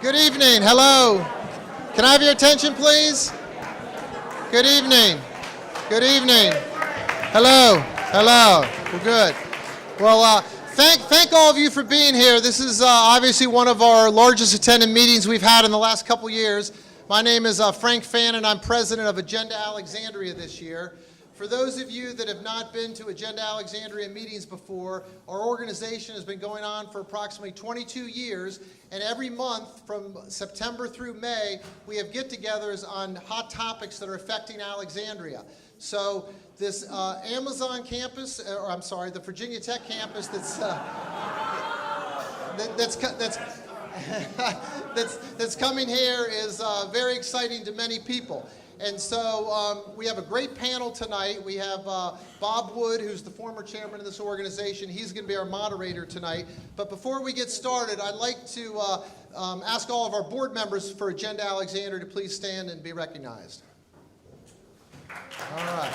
Good evening. Hello. Can I have your attention, please? Good evening. Good evening. Hello. Hello. We're good. Well, thank all of you for being here. This is obviously one of our largest attended meetings we've had in the last couple years. My name is Frank Fannon. I'm president of Agenda Alexandria this year. For those of you that have not been to Agenda Alexandria meetings before, our organization has been going on for approximately 22 years, and every month from September through May, we have get-togethers on hot topics that are affecting Alexandria. So this Amazon campus, or I'm sorry, the Virginia Tech campus that's coming here is very exciting to many people. And so we have a great panel tonight. We have Bob Wood, who's the former chairman of this organization. He's going to be our moderator tonight. But before we get started, I'd like to ask all of our board members for Agenda Alexandria to please stand and be recognized. All right.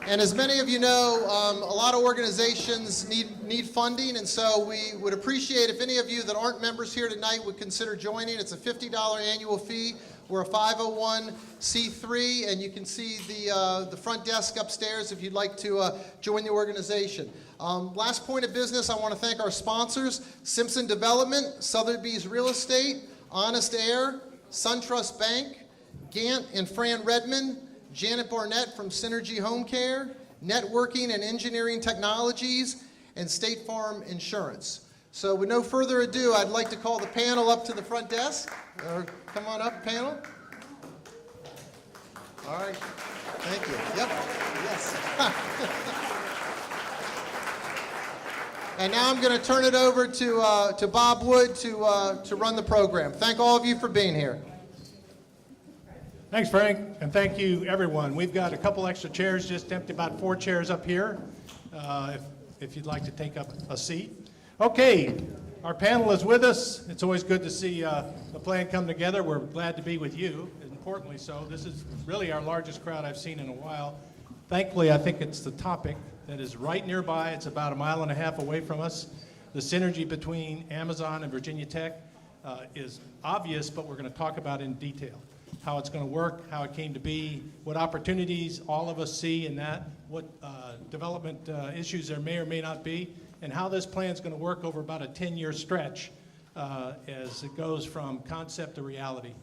And as many of you know, a lot of organizations need funding, and so we would appreciate if any of you that aren't members here tonight would consider joining. It's a $50 annual fee. We're a 501c3, and you can see the front desk upstairs if you'd like to join the organization. Last point of business, I want to thank our sponsors, Simpson Development, Sotheby's Real Estate, Honest Air, SunTrust Bank, Gant and Fran Redmond, Janet Barnett from Synergy Home Care, Networking and Engineering Technologies, and State Farm Insurance. So with no further ado, I'd like to call the panel up to the front desk. Come on up, panel. All right. Thank you. Yep. Yes. And now I'm going to turn it over to Bob Wood to run the program. Thank all of you for being here. Thanks, Frank, and thank you, everyone. We've got a couple extra chairs, just empty about 4 chairs up here, if you'd like to take up a seat. Okay, our panel is with us. It's always good to see the plan come together. We're glad to be with you, importantly so. This is really our largest crowd I've seen in a while. Thankfully, I think it's the topic that is right nearby. It's about 1.5 miles away from us. The synergy between Amazon and Virginia Tech is obvious, but we're going to talk about it in detail. How it's going to work, how it came to be, what opportunities all of us see in that, what development issues there may or may not be, and how this plan is going to work over about a 10-year stretch as it goes from concept to reality.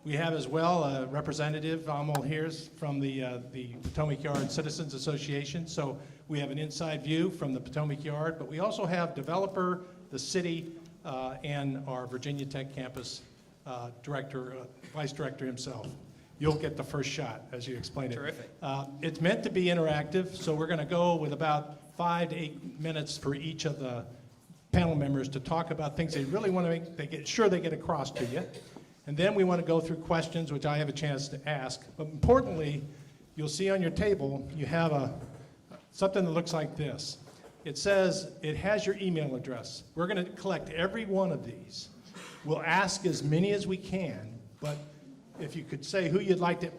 We have as well a representative, Amol here, from the Potomac Yard Citizens Association. So we have an inside view from the Potomac Yard, but we also have developer, the city, and our Virginia Tech campus director, vice director himself. You'll get the first shot as you explain it. Terrific. It's meant to be interactive, so we're going to go with about 5 to 8 minutes for each of the panel members to talk about things they really want to get across to you. And then we want to go through questions, which I have a chance to ask. But importantly, you'll see on your table, you have something that looks like this. It says, it has your email address. We're going to collect every one of these. We'll ask as many as we can, but if you could say who you'd like to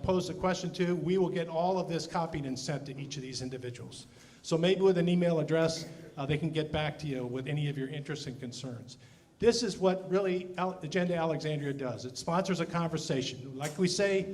pose the question to, we will get all of this copied and sent to each of these individuals. So maybe with an email address, they can get back to you with any of your interests and concerns. This is what really Agenda Alexandria does. It sponsors a conversation. Like we say,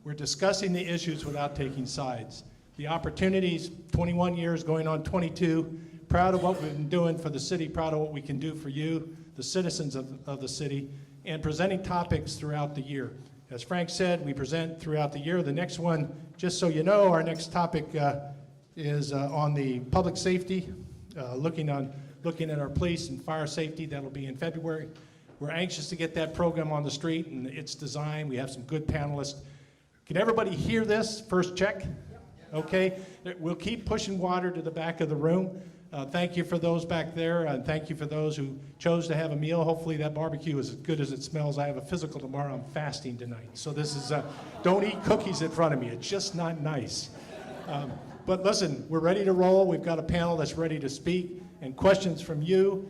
we're discussing the issues without taking sides. The opportunities, 21 years going on 22, proud of what we've been doing for the city, proud of what we can do for you, the citizens of the city, and presenting topics throughout the year. As Frank said, we present throughout the year. The next one, just so you know, our next topic is on the public safety, looking at our police and fire safety. That'll be in February. We're anxious to get that program on the street and its design. We have some good panelists. Can everybody hear this? First check? Okay. We'll keep pushing water to the back of the room. Thank you for those back there, and thank you for those who chose to have a meal. Hopefully that barbecue is as good as it smells. I have a physical tomorrow. I'm fasting tonight. So this is, don't eat cookies in front of me. It's just not nice. But listen, we're ready to roll. We've got a panel that's ready to speak, and questions from you.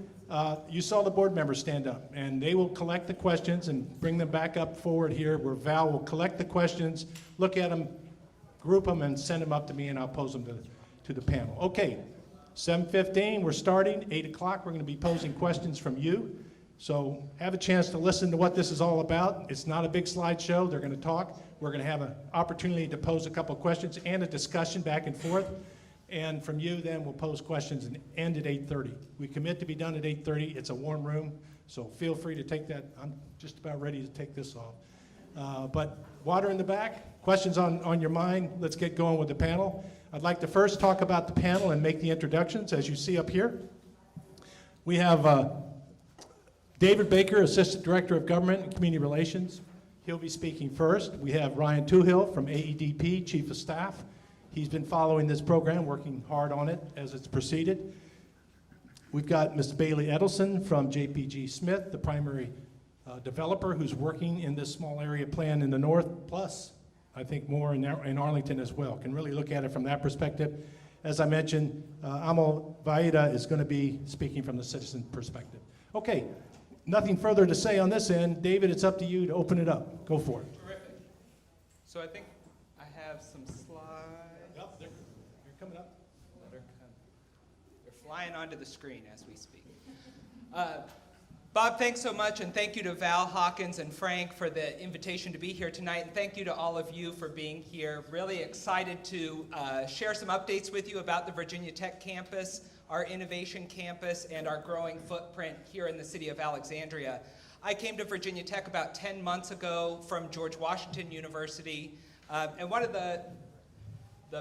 You saw the board members stand up, and they will collect the questions and bring them back up forward here, where Val will collect the questions, look at them, group them, and send them up to me, and I'll pose them to the panel. Okay, 7:15, we're starting. 8 o'clock, we're going to be posing questions from you. So have a chance to listen to what this is all about. It's not a big slideshow. They're going to talk. We're going to have an opportunity to pose a couple of questions and a discussion back and forth. And from you, then, we'll pose questions and end at 8:30. We commit to be done at 8:30. It's a warm room, so feel free to take that. I'm just about ready to take this off. But water in the back, questions on your mind. Let's get going with the panel. I'd like to first talk about the panel and make the introductions, as you see up here. We have David Baker, Assistant Director of Government and Community Relations. He'll be speaking first. We have Ryan Touhill from AEDP, Chief of Staff. He's been following this program, working hard on it as it's proceeded. We've got Ms. Bailey Edelson from JPG Smith, the primary developer who's working in this small area plan in the north, plus I think more in Arlington as well. Can really look at it from that perspective. As I mentioned, Amol Vaidya is going to be speaking from the citizen perspective. Okay, nothing further to say on this end. David, it's up to you to open it up. Go for it. Terrific. So I think I have some slides. Yep, they're coming up. They're flying onto the screen as we speak. Bob, thanks so much, and thank you to Val, Hawkins, and Frank for the invitation to be here tonight, and thank you to all of you for being here. Really excited to share some updates with you about the Virginia Tech campus, our innovation campus, and our growing footprint here in the city of Alexandria. I came to Virginia Tech about 10 months ago from George Washington University, and one of the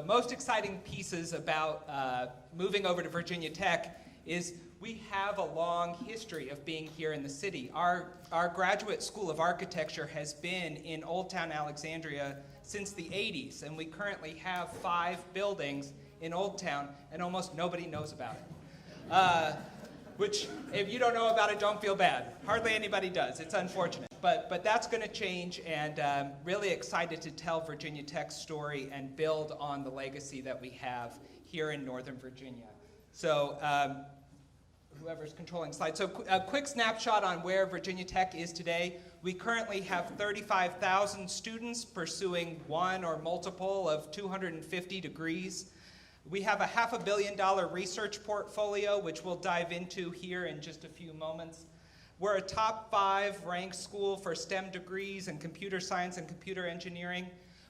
most exciting pieces about moving over to Virginia Tech is we have a long history of being here in the city. Our graduate school of architecture has been in Old Town Alexandria since the 80s, and we currently have 5 buildings in Old Town, and almost nobody knows about it. Which, if you don't know about it, don't feel bad. Hardly anybody does. It's unfortunate. But that's going to change, and really excited to tell Virginia Tech's story and build on the legacy that we have here in Northern Virginia. So whoever's controlling slides. So a quick snapshot on where Virginia Tech is today. We currently have 35,000 students pursuing one or multiple of 250 degrees. We have a $500 million research portfolio, which we'll dive into here in just a few moments. We're a top 5 ranked school for STEM degrees in computer science and computer engineering.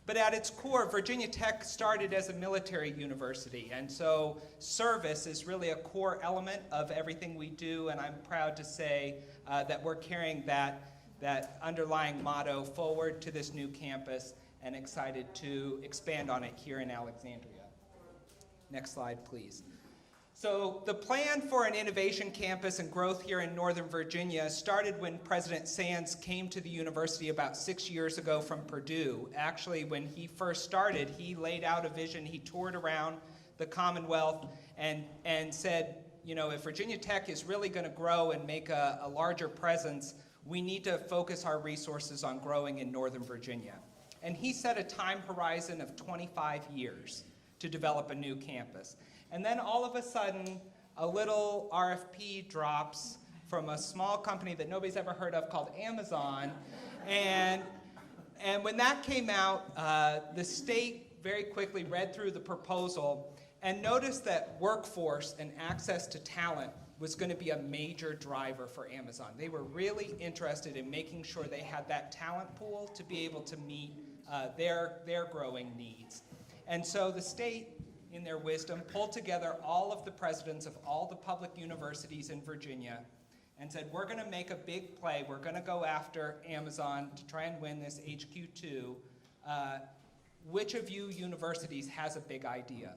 But at its core, Virginia Tech started as a military university, and so service is really a core element of everything we do, and I'm proud to say that we're carrying that underlying motto forward to this new campus and excited to expand on it here in Alexandria. Next slide, please. So the plan for an innovation campus and growth here in Northern Virginia started when President Sands came to the university about 6 years ago from Purdue. Actually, when he first started, he laid out a vision. He toured around the Commonwealth and said, you know, if Virginia Tech is really going to grow and make a larger presence, we need to focus our resources on growing in Northern Virginia. And he set a time horizon of 25 years to develop a new campus. And then all of a sudden, a little RFP drops from a small company that nobody's ever heard of called Amazon. And when that came out, the state very quickly read through the proposal and noticed that workforce and access to talent was going to be a major driver for Amazon. They were really interested in making sure they had that talent pool to be able to meet their growing needs. And so the state, in their wisdom, pulled together all of the presidents of all the public universities in Virginia and said, we're going to make a big play. We're going to go after Amazon to try and win this HQ2. Which of you universities has a big idea?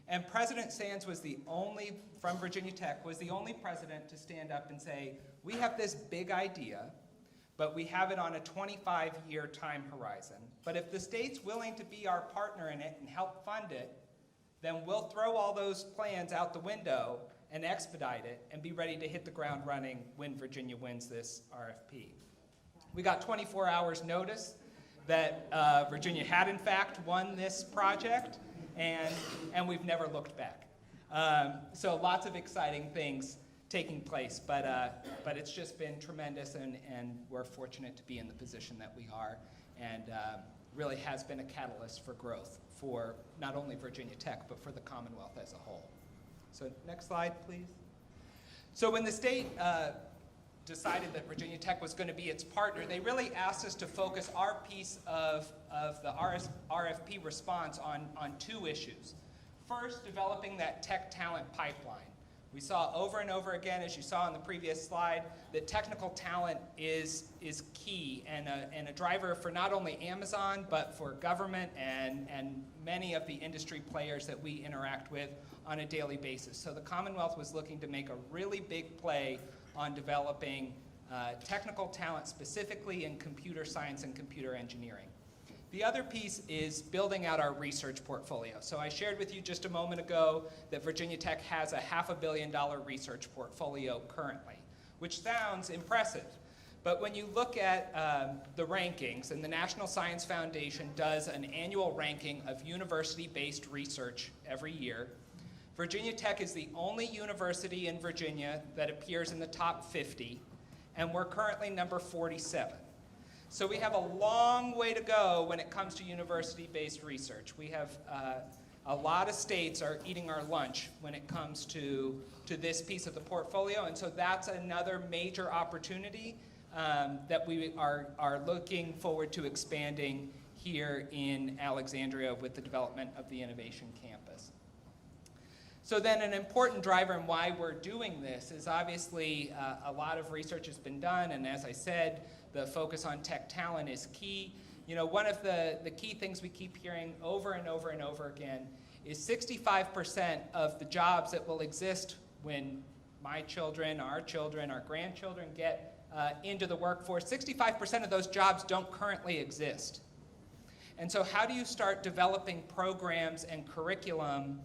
And President Sands was the only, from Virginia Tech, was the only president to stand up and say, we have this big idea, but we have it on a 25-year time horizon. But if the state's willing to be our partner in it and help fund it, then we'll throw all those plans out the window and expedite it and be ready to hit the ground running when Virginia wins this RFP. We got 24 hours notice that Virginia had in fact won this project, and we've never looked back. So lots of exciting things taking place, but it's just been tremendous, and we're fortunate to be in the position that we are, and really has been a catalyst for growth for not only Virginia Tech, but for the Commonwealth as a whole. So next slide, please. So when the state decided that Virginia Tech was going to be its partner, they really asked us to focus our piece of the RFP response on two issues. First, developing that tech talent pipeline. We saw over and over again, as you saw on the previous slide, that technical talent is key and a driver for not only Amazon, but for government and many of the industry players that we interact with on a daily basis. So the Commonwealth was looking to make a really big play on developing technical talent, specifically in computer science and computer engineering. The other piece is building out our research portfolio. So I shared with you just a moment ago that Virginia Tech has a $500 million research portfolio currently, which sounds impressive. But when you look at the rankings, and the National Science Foundation does an annual ranking of university-based research every year, Virginia Tech is the only university in Virginia that appears in the top 50, and we're currently number 47. So we have a long way to go when it comes to university-based research. We have a lot of states are eating our lunch when it comes to this piece of the portfolio, and so that's another major opportunity that we are looking forward to expanding here in Alexandria with the development of the Innovation Campus. So then an important driver in why we're doing this is obviously a lot of research has been done, and as I said, the focus on tech talent is key. You know, one of the key things we keep hearing over and over and over again is 65% of the jobs that will exist when my children, our grandchildren get into the workforce, 65% of those jobs don't currently exist. And so how do you start developing programs and curriculum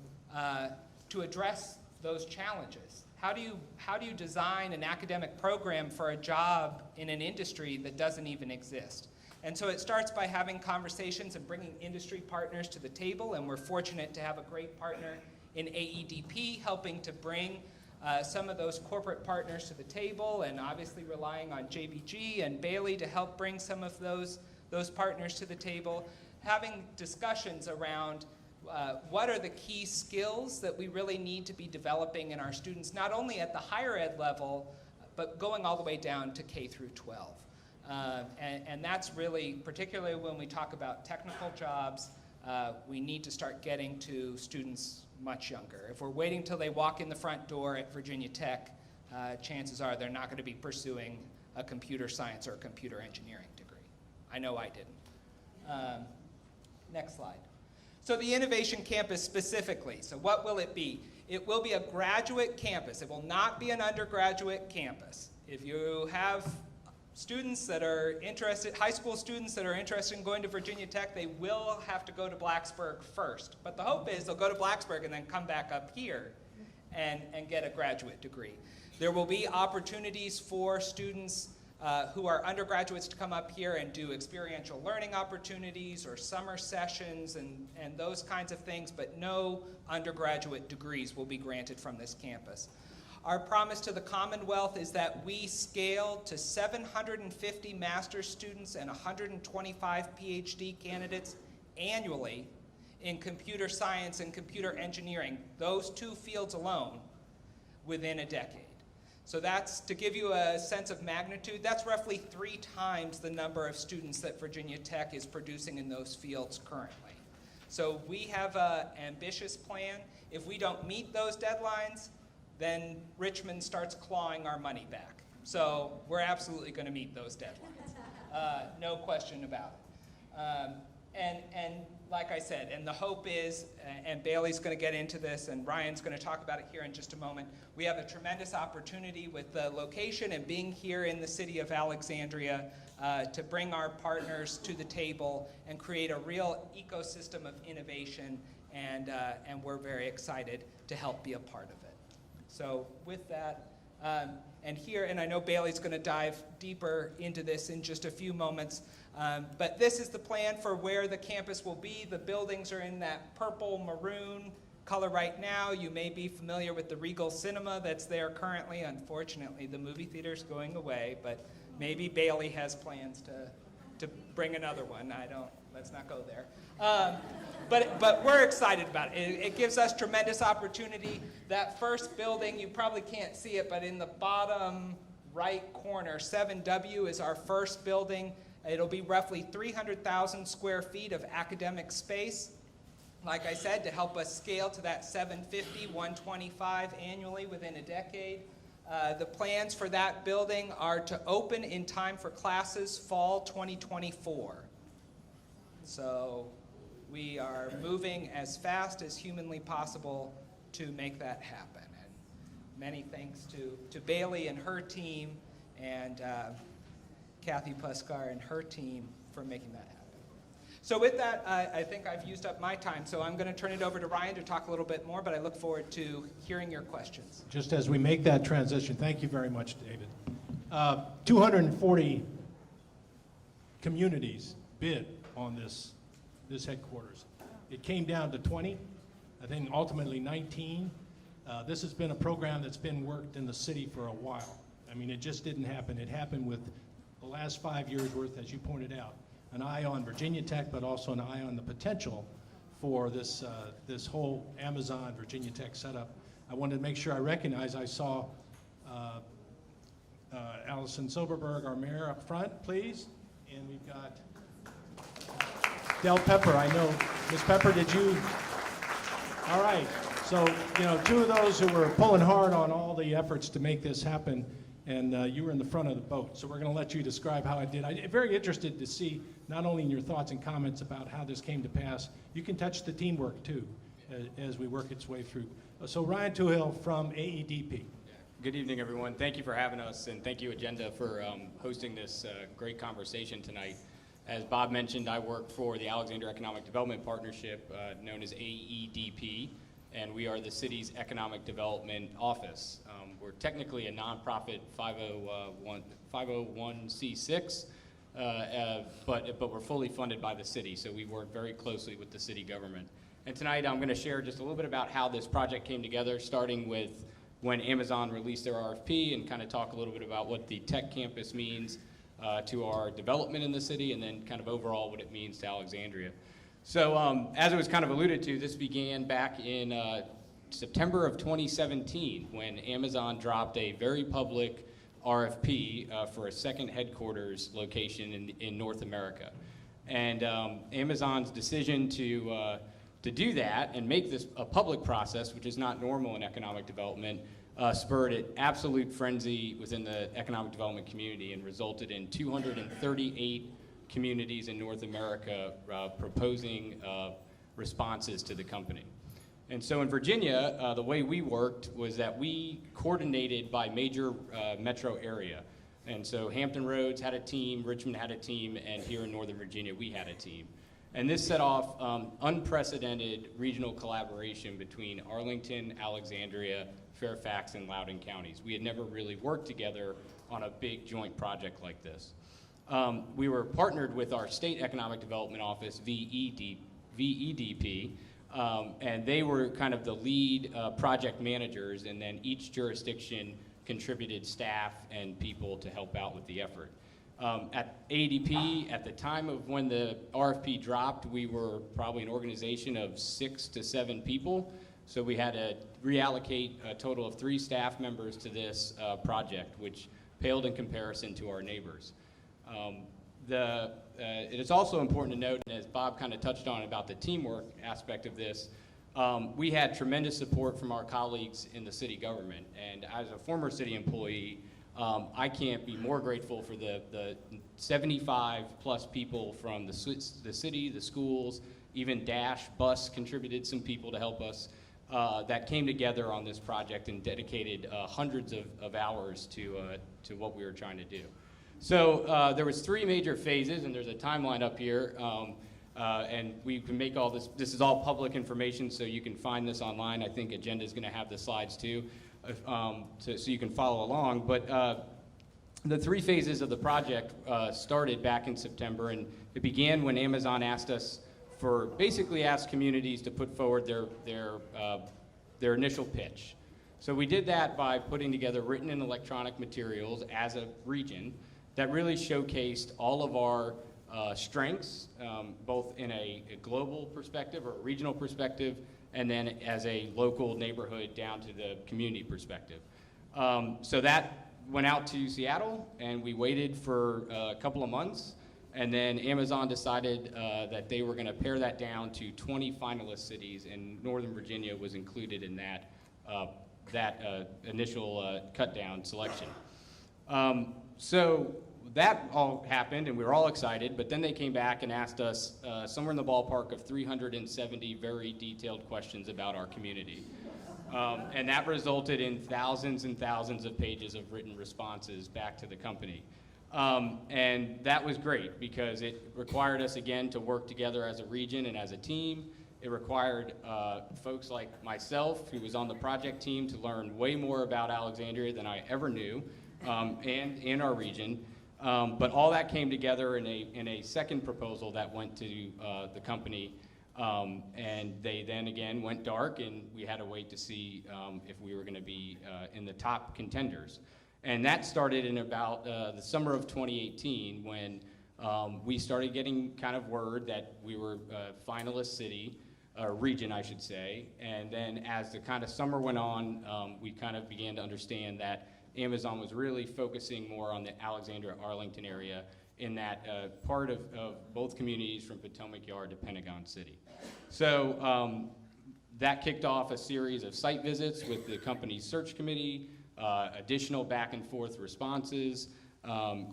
to address those challenges? How do you design an academic program for a job in an industry that doesn't even exist? And so it starts by having conversations and bringing industry partners to the table, and we're fortunate to have a great partner in AEDP helping to bring some of those corporate partners to the table, and obviously relying on JBG and Bailey to help bring some of those partners to the table, having discussions around what are the key skills that we really need to be developing in our students, not only at the higher ed level, but going all the way down to K through 12. And that's really, particularly when we talk about technical jobs, we need to start getting to students much younger. If we're waiting till they walk in the front door at Virginia Tech, chances are they're not going to be pursuing a computer science or a computer engineering degree. I know I didn't. Next slide. So the Innovation Campus specifically, so what will it be? It will be a graduate campus. It will not be an undergraduate campus. If you have students that are interested, high school students that are interested in going to Virginia Tech, they will have to go to Blacksburg first. But the hope is they'll go to Blacksburg and then come back up here and get a graduate degree. There will be opportunities for students who are undergraduates to come up here and do experiential learning opportunities or summer sessions and those kinds of things, but no undergraduate degrees will be granted from this campus. Our promise to the Commonwealth is that we scale to 750 master's students and 125 PhD candidates annually in computer science and computer engineering, those two fields alone, within a decade. So that's, to give you a sense of magnitude, that's roughly 3 times the number of students that Virginia Tech is producing in those fields currently. So we have an ambitious plan. If we don't meet those deadlines, then Richmond starts clawing our money back. So we're absolutely going to meet those deadlines. No question about it. And like I said, and the hope is, and Bailey's going to get into this, and Ryan's going to talk about it here in just a moment, we have a tremendous opportunity with the location and being here in the city of Alexandria to bring our partners to the table and create a real ecosystem of innovation, and we're very excited to help be a part of it. So with that, and I know Bailey's going to dive deeper into this in just a few moments, but this is the plan for where the campus will be. The buildings are in that purple maroon color right now. You may be familiar with the Regal Cinema that's there currently. Unfortunately, the movie theater's going away, but maybe Bailey has plans to bring another one. Let's not go there. But we're excited about it. It gives us tremendous opportunity. That first building, you probably can't see it, but in the bottom right corner, 7W is our first building. It'll be roughly 300,000 square feet of academic space. Like I said, to help us scale to that 750, 125 annually within a decade. The plans for that building are to open in time for classes fall 2024. So we are moving as fast as humanly possible to make that happen. And many thanks to Bailey and her team and Kathy Puskar and her team for making that happen. So with that, I think I've used up my time, so I'm going to turn it over to Ryan to talk a little bit more, but I look forward to hearing your questions. Just as we make that transition, thank you very much, David. 240 communities bid on this headquarters. It came down to 20, I think ultimately 19. This has been a program that's been worked in the city for a while. I mean, it just didn't happen. It happened with the last 5 years worth, as you pointed out. An eye on Virginia Tech, but also an eye on the potential for this whole Amazon Virginia Tech setup. I wanted to make sure I recognize. I saw Allison Silverberg, our mayor, up front, please, and we've got Del Pepper. I know, Ms. Pepper, did you? All right. So two of those who were pulling hard on all the efforts to make this happen. And you were in the front of the boat, so we're going to let you describe how it did. I'm very interested to see not only in your thoughts and comments about how this came to pass, you can touch the teamwork too as we work its way through. So Ryan Touhill from AEDP. Good evening, everyone. Thank you for having us, and thank you, Agenda, for hosting this great conversation tonight. As Bob mentioned, I work for the Alexandria Economic Development Partnership, known as AEDP, and we are the city's economic development office. We're technically a nonprofit 501c6, but we're fully funded by the city, so we work very closely with the city government. And tonight I'm going to share just a little bit about how this project came together, starting with when Amazon released their RFP, and kind of talk a little bit about what the tech campus means to our development in the city, and then kind of overall what it means to Alexandria. So as it was kind of alluded to, this began back in September of 2017 when Amazon dropped a very public RFP for a second headquarters location in North America. And Amazon's decision to do that and make this a public process, which is not normal in economic development, spurred an absolute frenzy within the economic development community and resulted in 238 communities in North America proposing responses to the company. And so in Virginia, the way we worked was that we coordinated by major metro area. And so Hampton Roads had a team, Richmond had a team, and here in Northern Virginia, we had a team. And this set off unprecedented regional collaboration between Arlington, Alexandria, Fairfax, and Loudoun counties. We had never really worked together on a big joint project like this. We were partnered with our state economic development office, VEDP, and they were kind of the lead project managers, and then each jurisdiction contributed staff and people to help out with the effort. At ADP, at the time of when the RFP dropped, we were probably an organization of 6 to 7 people, so we had to reallocate a total of 3 staff members to this project, which paled in comparison to our neighbors. It is also important to note, and as Bob kind of touched on about the teamwork aspect of this, we had tremendous support from our colleagues in the city government. And as a former city employee, I can't be more grateful for the 75 plus people from the city, the schools, even Dash Bus contributed some people to help us, that came together on this project and dedicated hundreds of hours to what we were trying to do. So there was 3 major phases, and there's a timeline up here, and we can make all this is all public information, so you can find this online. I think Agenda is going to have the slides too, so you can follow along. But the 3 phases of the project started back in September, and it began when Amazon asked us basically asked communities to put forward their initial pitch. So we did that by putting together written and electronic materials as a region that really showcased all of our strengths, both in a global perspective or a regional perspective, and then as a local neighborhood down to the community perspective. So that went out to Seattle, and we waited for a couple of months, and then Amazon decided that they were going to pare that down to 20 finalist cities, and Northern Virginia was included in that initial cut-down selection. So that all happened, and we were all excited, but then they came back and asked us somewhere in the ballpark of 370 very detailed questions about our community. And that resulted in thousands and thousands of pages of written responses back to the company. And that was great because it required us, again, to work together as a region and as a team. It required folks like myself, who was on the project team, to learn way more about Alexandria than I ever knew, and in our region. But all that came together in a second proposal that went to the company, and they then again went dark, and we had to wait to see if we were going to be in the top contenders. And that started in about the summer of 2018 when we started getting kind of word that we were a finalist city, or region I should say, and then as the kind of summer went on, we kind of began to understand that Amazon was really focusing more on the Alexandria-Arlington area in that part of both communities from Potomac Yard to Pentagon City. So that kicked off a series of site visits with the company's search committee, additional back and forth responses,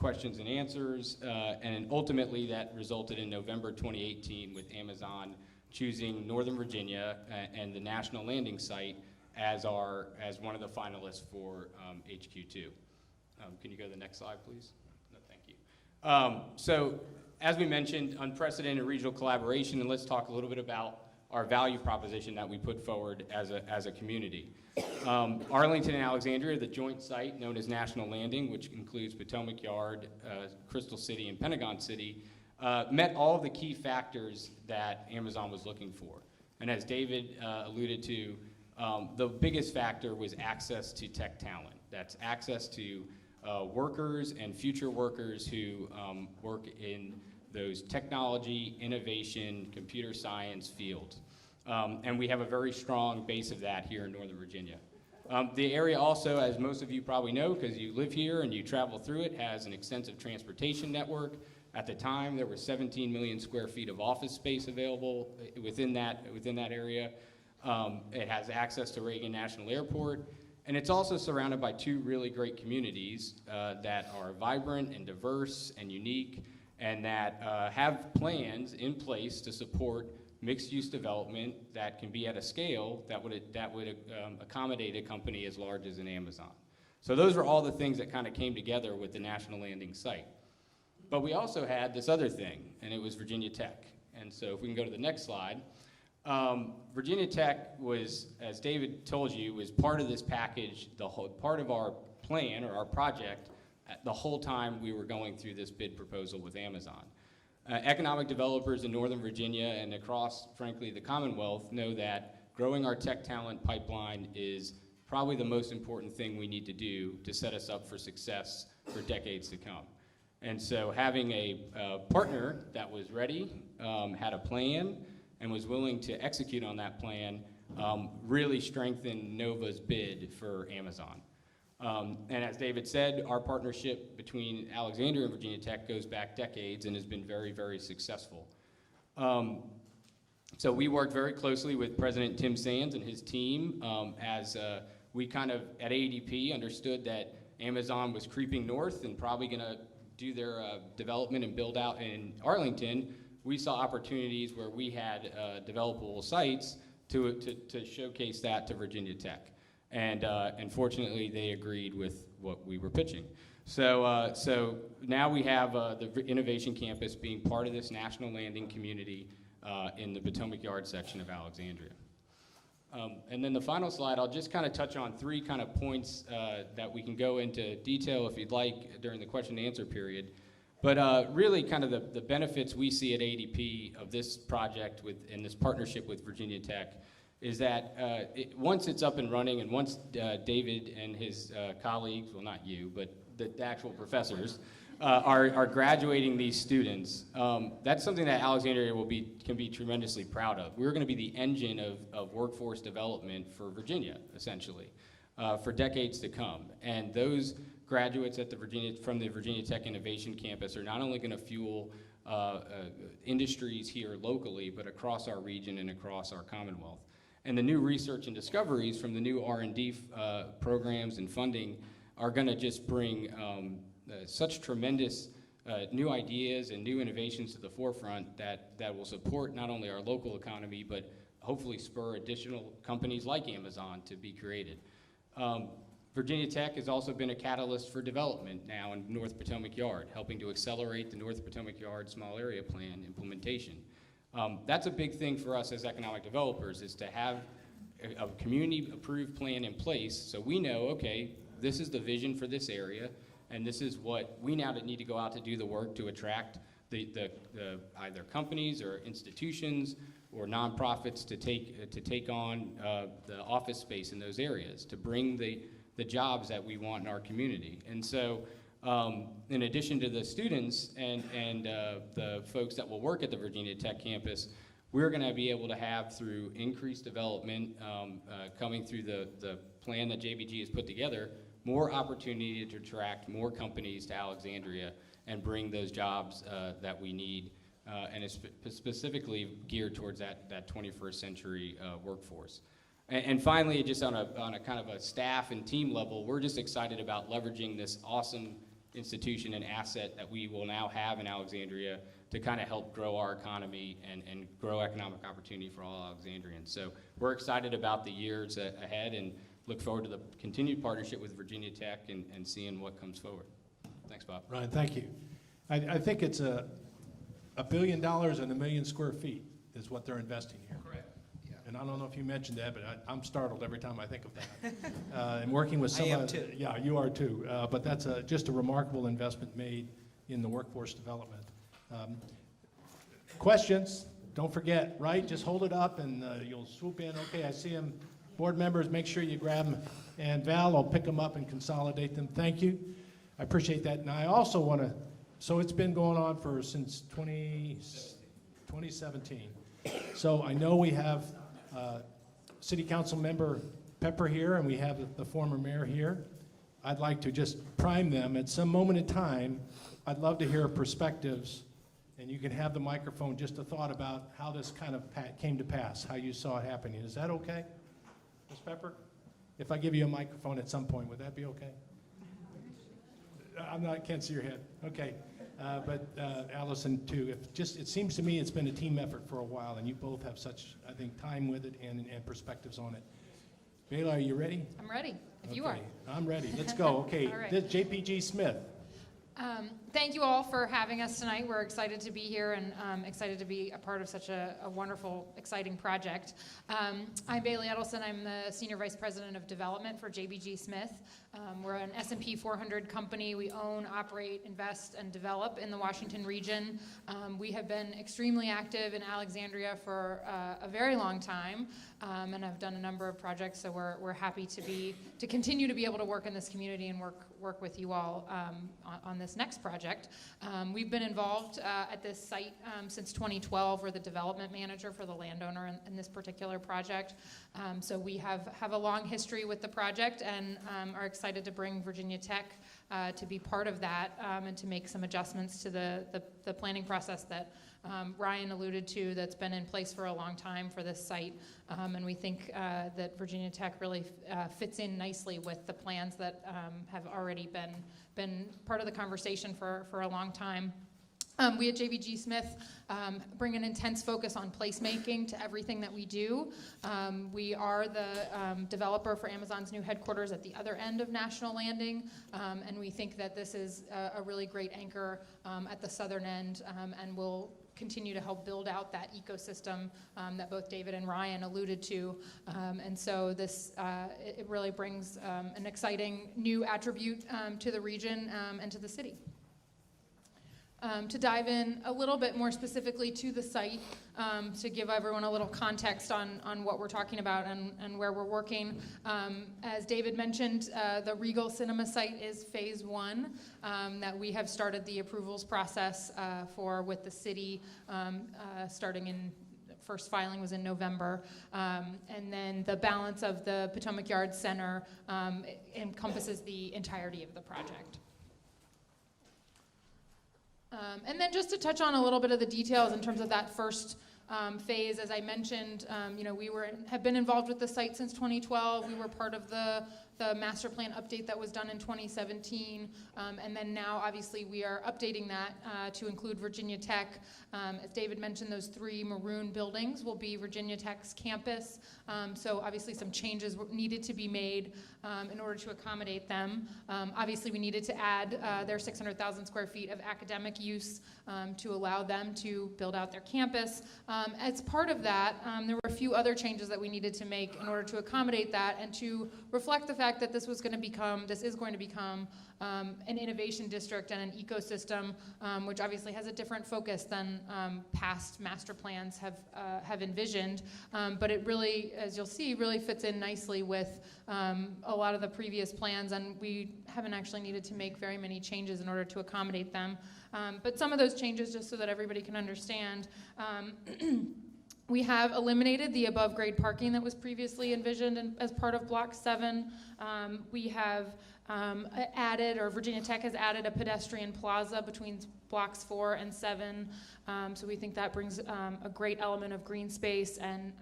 questions and answers, and ultimately that resulted in November 2018 with Amazon choosing Northern Virginia and the National Landing Site as one of the finalists for HQ2. Can you go to the next slide, please? No, thank you. So, as we mentioned, unprecedented regional collaboration, and let's talk a little bit about our value proposition that we put forward as a community. Arlington and Alexandria, the joint site known as National Landing, which includes Potomac Yard, Crystal City, and Pentagon City, met all of the key factors that Amazon was looking for. And as David alluded to, the biggest factor was access to tech talent. That's access to workers and future workers who work in those technology, innovation, computer science fields. And we have a very strong base of that here in Northern Virginia. The area also, as most of you probably know, because you live here and you travel through it, has an extensive transportation network. At the time, there were 17 million square feet of office space available within that area. It has access to Reagan National Airport, and it's also surrounded by two really great communities that are vibrant and diverse and unique, and that have plans in place to support mixed-use development that can be at a scale that would accommodate a company as large as an Amazon. So those are all the things that kind of came together with the National Landing Site. But we also had this other thing, and it was Virginia Tech. And so if we can go to the next slide. Virginia Tech was, as David told you, was part of this package, part of our plan or our project the whole time we were going through this bid proposal with Amazon. Economic developers in Northern Virginia and across, frankly, the Commonwealth know that growing our tech talent pipeline is probably the most important thing we need to do to set us up for success for decades to come. And so having a partner that was ready, had a plan, and was willing to execute on that plan really strengthened Nova's bid for Amazon. And as David said, our partnership between Alexandria and Virginia Tech goes back decades and has been very, very successful. So we worked very closely with President Tim Sands and his team as we kind of, at ADP, understood that Amazon was creeping north and probably going to do their development and build out in Arlington. We saw opportunities where we had developable sites to showcase that to Virginia Tech. And fortunately, they agreed with what we were pitching. So now we have the Innovation Campus being part of this National Landing community in the Potomac Yard section of Alexandria. And then the final slide, I'll just kind of touch on three kind of points that we can go into detail if you'd like during the question and answer period. But really kind of the benefits we see at ADP of this project in this partnership with Virginia Tech is that once it's up and running and once David and his colleagues, well not you, but the actual professors, are graduating these students, that's something that Alexandria can be tremendously proud of. We're going to be the engine of workforce development for Virginia, essentially, for decades to come. And those graduates from the Virginia Tech Innovation Campus are not only going to fuel industries here locally, but across our region and across our Commonwealth. And the new research and discoveries from the new R&D programs and funding are going to just bring such tremendous new ideas and new innovations to the forefront that will support not only our local economy, but hopefully spur additional companies like Amazon to be created. Virginia Tech has also been a catalyst for development now in North Potomac Yard, helping to accelerate the North Potomac Yard Small Area Plan implementation. That's a big thing for us as economic developers, is to have a community-approved plan in place so we know, okay, this is the vision for this area, and this is what we now need to go out to do the work to attract the either companies or institutions or nonprofits to take on the office space in those areas, to bring the jobs that we want in our community. And so in addition to the students and the folks that will work at the Virginia Tech campus, we're going to be able to have, through increased development coming through the plan that JBG has put together, more opportunity to attract more companies to Alexandria and bring those jobs that we need, and it's specifically geared towards that 21st century workforce. And finally, just on a kind of a staff and team level, we're just excited about leveraging this awesome institution and asset that we will now have in Alexandria to kind of help grow our economy and grow economic opportunity for all Alexandrians. So we're excited about the years ahead and look forward to the continued partnership with Virginia Tech and seeing what comes forward. Thanks, Bob. Ryan, thank you. I think it's $1 billion and 1 million square feet is what they're investing here. Correct. And I don't know if you mentioned that, but I'm startled every time I think of that. And working with I am too. Yeah, you are too. But that's just a remarkable investment made in the workforce development. Questions? Don't forget, right? Just hold it up and you'll swoop in. Okay, I see them. Board members, make sure you grab them. And Val, I'll pick them up and consolidate them. Thank you. I appreciate that. And I also want to, so it's been going on since 2017. So I know we have City Council Member Pepper here, and we have the former mayor here. I'd like to just prime them at some moment in time. I'd love to hear perspectives, and you can have the microphone, just a thought about how this kind of came to pass, how you saw it happening. Is that okay, Ms. Pepper? If I give you a microphone at some point, would that be okay? Can't see your head. Okay. But Allison too. It seems to me it's been a team effort for a while, and you both have such, I think, time with it and perspectives on it. Bayla, are you ready? I'm ready, if you Okay, are. I'm ready. Let's go. Okay, All right. This JPG Smith. Thank you all for having us tonight. We're excited to be here and excited to be a part of such a wonderful, exciting project. I'm Bailey Edelson. I'm the Senior Vice President of Development for JBG Smith. We're an S&P 400 company. We own, operate, invest, and develop in the Washington region. We have been extremely active in Alexandria for a very long time, and have done a number of projects, so we're happy to continue to be able to work in this community and work with you all on this next project. We've been involved at this site since 2012. We're the development manager for the landowner in this particular project. So we have a long history with the project and are excited to bring Virginia Tech to be part of that and to make some adjustments to the planning process that Ryan alluded to, that's been in place for a long time for this site. And we think that Virginia Tech really fits in nicely with the plans that have already been part of the conversation for a long time. We at JBG Smith bring an intense focus on placemaking to everything that we do. We are the developer for Amazon's new headquarters at the other end of National Landing, and we think that this is a really great anchor at the southern end, and will continue to help build out that ecosystem that both David and Ryan alluded to. And so this, it really brings an exciting new attribute to the region and to the city. to dive in a little bit more specifically to the site, to give everyone a little context on what we're talking about and where we're working. As David mentioned, the Regal Cinema site is phase 1 that we have started the approvals process for with the city, starting in first filing was in November. And then the balance of the Potomac Yard Center encompasses the entirety of the project. And then just to touch on a little bit of the details in terms of that first phase, as I mentioned, we have been involved with the site since 2012. We were part of the master plan update that was done in 2017. And then now, obviously, we are updating that to include Virginia Tech. As David mentioned, those 3 maroon buildings will be Virginia Tech's campus. So obviously some changes needed to be made in order to accommodate them. Obviously, we needed to add their 600,000 square feet of academic use to allow them to build out their campus. As part of that, there were a few other changes that we needed to make in order to accommodate that and to reflect the fact that this is going to become an innovation district and an ecosystem, which obviously has a different focus than past master plans have envisioned. But it really, as you'll see, really fits in nicely with a lot of the previous plans, and we haven't actually needed to make very many changes in order to accommodate them. But some of those changes, just so that everybody can understand, we have eliminated the above-grade parking that was previously envisioned as part of Block 7. We have added, or Virginia Tech has added, a pedestrian plaza between Blocks 4 and 7. So we think that brings a great element of green space and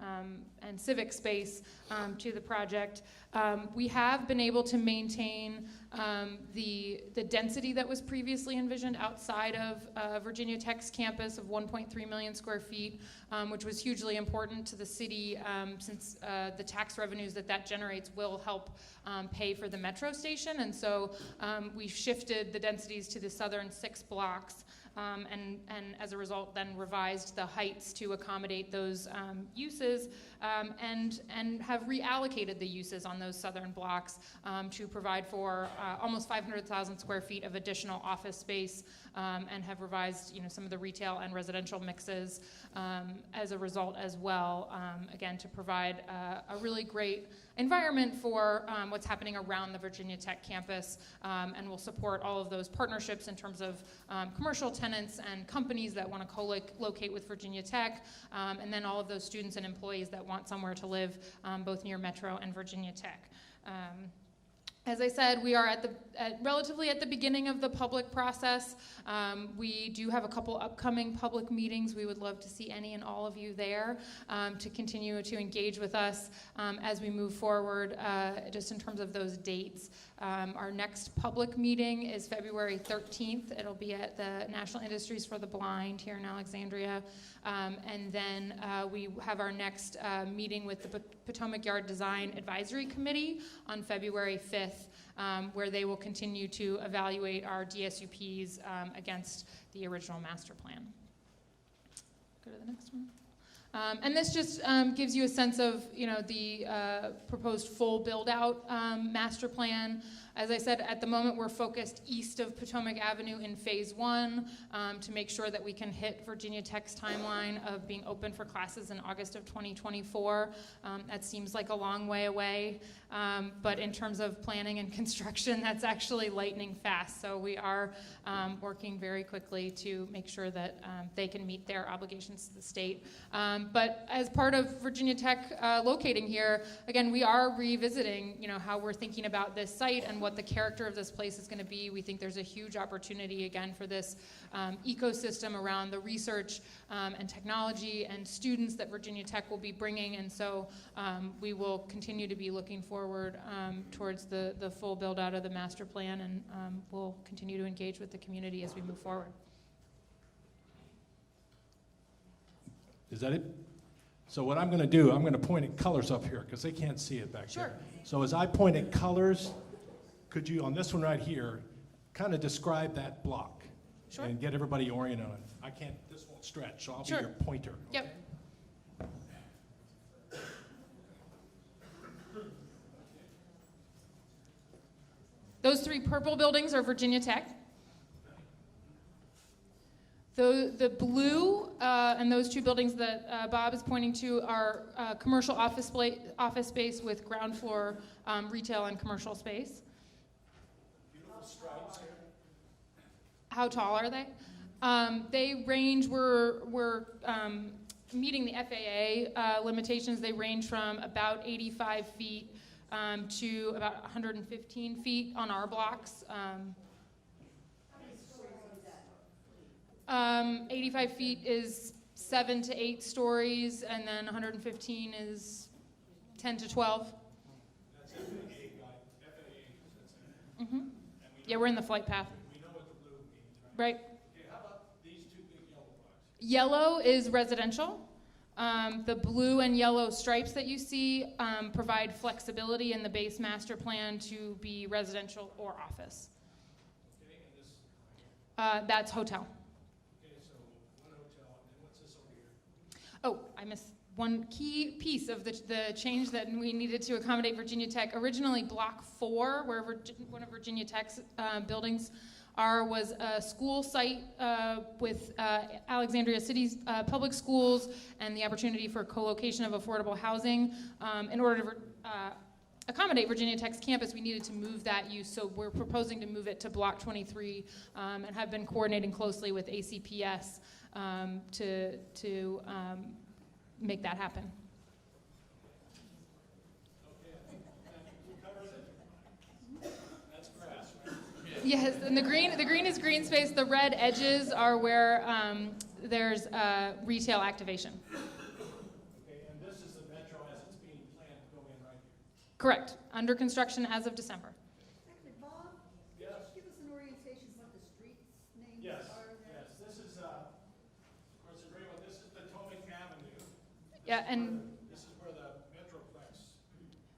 civic space to the project. We have been able to maintain the density that was previously envisioned outside of Virginia Tech's campus of 1.3 million square feet, which was hugely important to the city since the tax revenues that generates will help pay for the metro station. And so we shifted the densities to the southern 6 blocks. And as a result, then revised the heights to accommodate those uses, and have reallocated the uses on those southern blocks to provide for almost 500,000 square feet of additional office space, and have revised, some of the retail and residential mixes as a result as well. Again, to provide a really great environment for what's happening around the Virginia Tech campus, and will support all of those partnerships in terms of commercial tenants and companies that want to co-locate with Virginia Tech, and then all of those students and employees that want somewhere to live both near Metro and Virginia Tech. As I said, we are relatively at the beginning of the public process. We do have a couple upcoming public meetings. We would love to see any and all of you there to continue to engage with us as we move forward, just in terms of those dates. Our next public meeting is February 13th. It'll be at the National Industries for the Blind here in Alexandria. And then we have our next meeting with the Potomac Yard Design Advisory Committee on February 5th, where they will continue to evaluate our DSUPs against the original master plan. Go to the next one. And this just gives you a sense of, the proposed full build-out master plan. As I said, at the moment, we're focused east of Potomac Avenue in phase 1 to make sure that we can hit Virginia Tech's timeline of being open for classes in August of 2024. That seems like a long way away, but in terms of planning and construction, that's actually lightning fast. So we are working very quickly to make sure that they can meet their obligations to the state. But as part of Virginia Tech locating here, again, we are revisiting, how we're thinking about this site and what the character of this place is going to be. We think there's a huge opportunity, again, for this ecosystem around the research and technology and students that Virginia Tech will be bringing. And so we will continue to be looking forward towards the full build out of the master plan, and we'll continue to engage with the community as we move forward. Is that it? So what I'm going to do, I'm going to point at colors up here because they can't see it back Sure. there. So as I point at colors, could you, on this one right here, kind of describe that block? Sure. And get everybody oriented on it. This won't stretch, so I'll Sure. be your pointer. Yep. Okay? Those 3 purple buildings are Virginia Tech. The blue and those two buildings that Bob is pointing to are commercial office space with ground floor retail and commercial space. Beautiful stripes here. How tall are they? They range, we're meeting the FAA limitations. They range from about 85 feet to about 115 feet on our blocks. 85 feet is 7 to 8 stories, and then 115 is 10 to 12. That's FAA guide, FAA. Mm-hmm. Yeah, we're in the flight path. We know what the blue means, right? Right. Okay, how about these two big yellow blocks? Yellow is residential. The blue and yellow stripes that you see provide flexibility in the base master plan to be residential or office. Okay, and this, That's hotel. okay, so one hotel, and then what's this over here? Oh, I missed one key piece of the change that we needed to accommodate Virginia Tech. Originally, Block 4, where one of Virginia Tech's buildings was a school site with Alexandria City's public schools and the opportunity for co-location of affordable housing. In order to accommodate Virginia Tech's campus, we needed to move that use, so we're proposing to move it to Block 23 and have been coordinating closely with ACPS to make that happen. Yes, and the green is green space. The red edges are where there's retail activation. Okay, and this is the metro as it's being planned to go in right here. Correct. Under construction as of December. Actually, Bob, Yes. give us an orientation of what the streets names Yes, are there. yes, this is, of course, a great one, this is Potomac Avenue. Yeah, and This is where the Metroplex.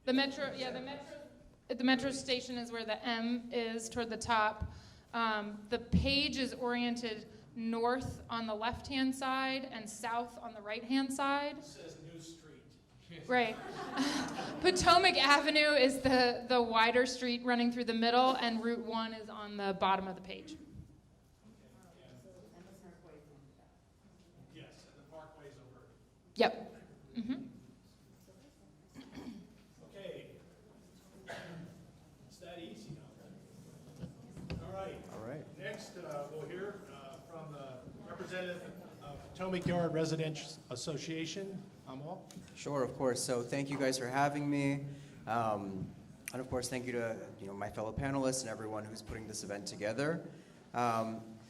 the metro station is where the M is toward the top. The page is oriented north on the left-hand side and south on the right-hand side. It says New Street. Right. Potomac Avenue is the wider street running through the middle, and Route 1 is on the bottom of the page. Yes, and the Parkway's over. Yep. Mm-hmm. Okay. It's that easy now. All right. All right. Next, we'll hear from the representative of Potomac Yard Residential Association, Amol. Sure, of course. So thank you guys for having me. And of course, thank you to my fellow panelists and everyone who's putting this event together.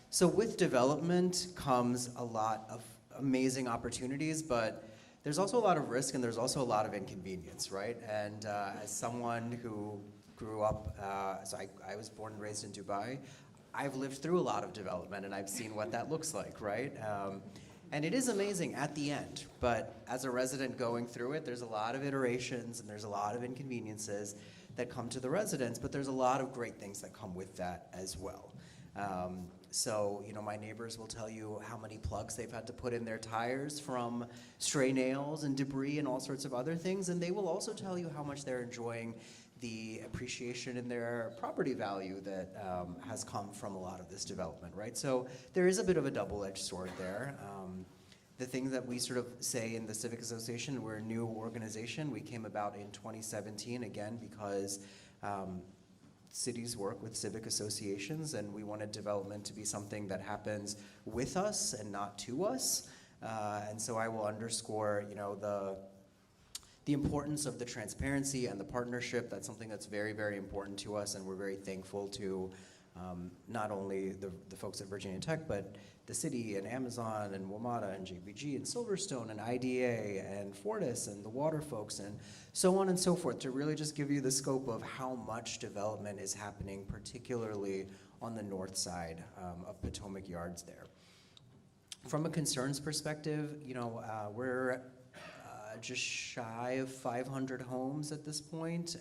So with development comes a lot of amazing opportunities, but there's also a lot of risk and there's also a lot of inconvenience, right? And as someone who grew up, so I was born and raised in Dubai, I've lived through a lot of development and I've seen what that looks like, right? And it is amazing at the end, but as a resident going through it, there's a lot of iterations and there's a lot of inconveniences that come to the residents, but there's a lot of great things that come with that as well. So, my neighbors will tell you how many plugs they've had to put in their tires from stray nails and debris and all sorts of other things, and they will also tell you how much they're enjoying the appreciation in their property value that has come from a lot of this development, right? So there is a bit of a double-edged sword there. The thing that we sort of say in the Civic Association, we're a new organization. We came about in 2017, again, because cities work with civic associations, and we wanted development to be something that happens with us and not to us. And so I will underscore, the importance of the transparency and the partnership. That's something that's very, very important to us, and we're very thankful to not only the folks at Virginia Tech, but the city and Amazon and WMATA and JBG and Silverstone and IDA and Fortis and the water folks and so on and so forth, to really just give you the scope of how much development is happening, particularly on the north side of Potomac Yards there. From a concerns perspective, we're just shy of 500 homes at this point.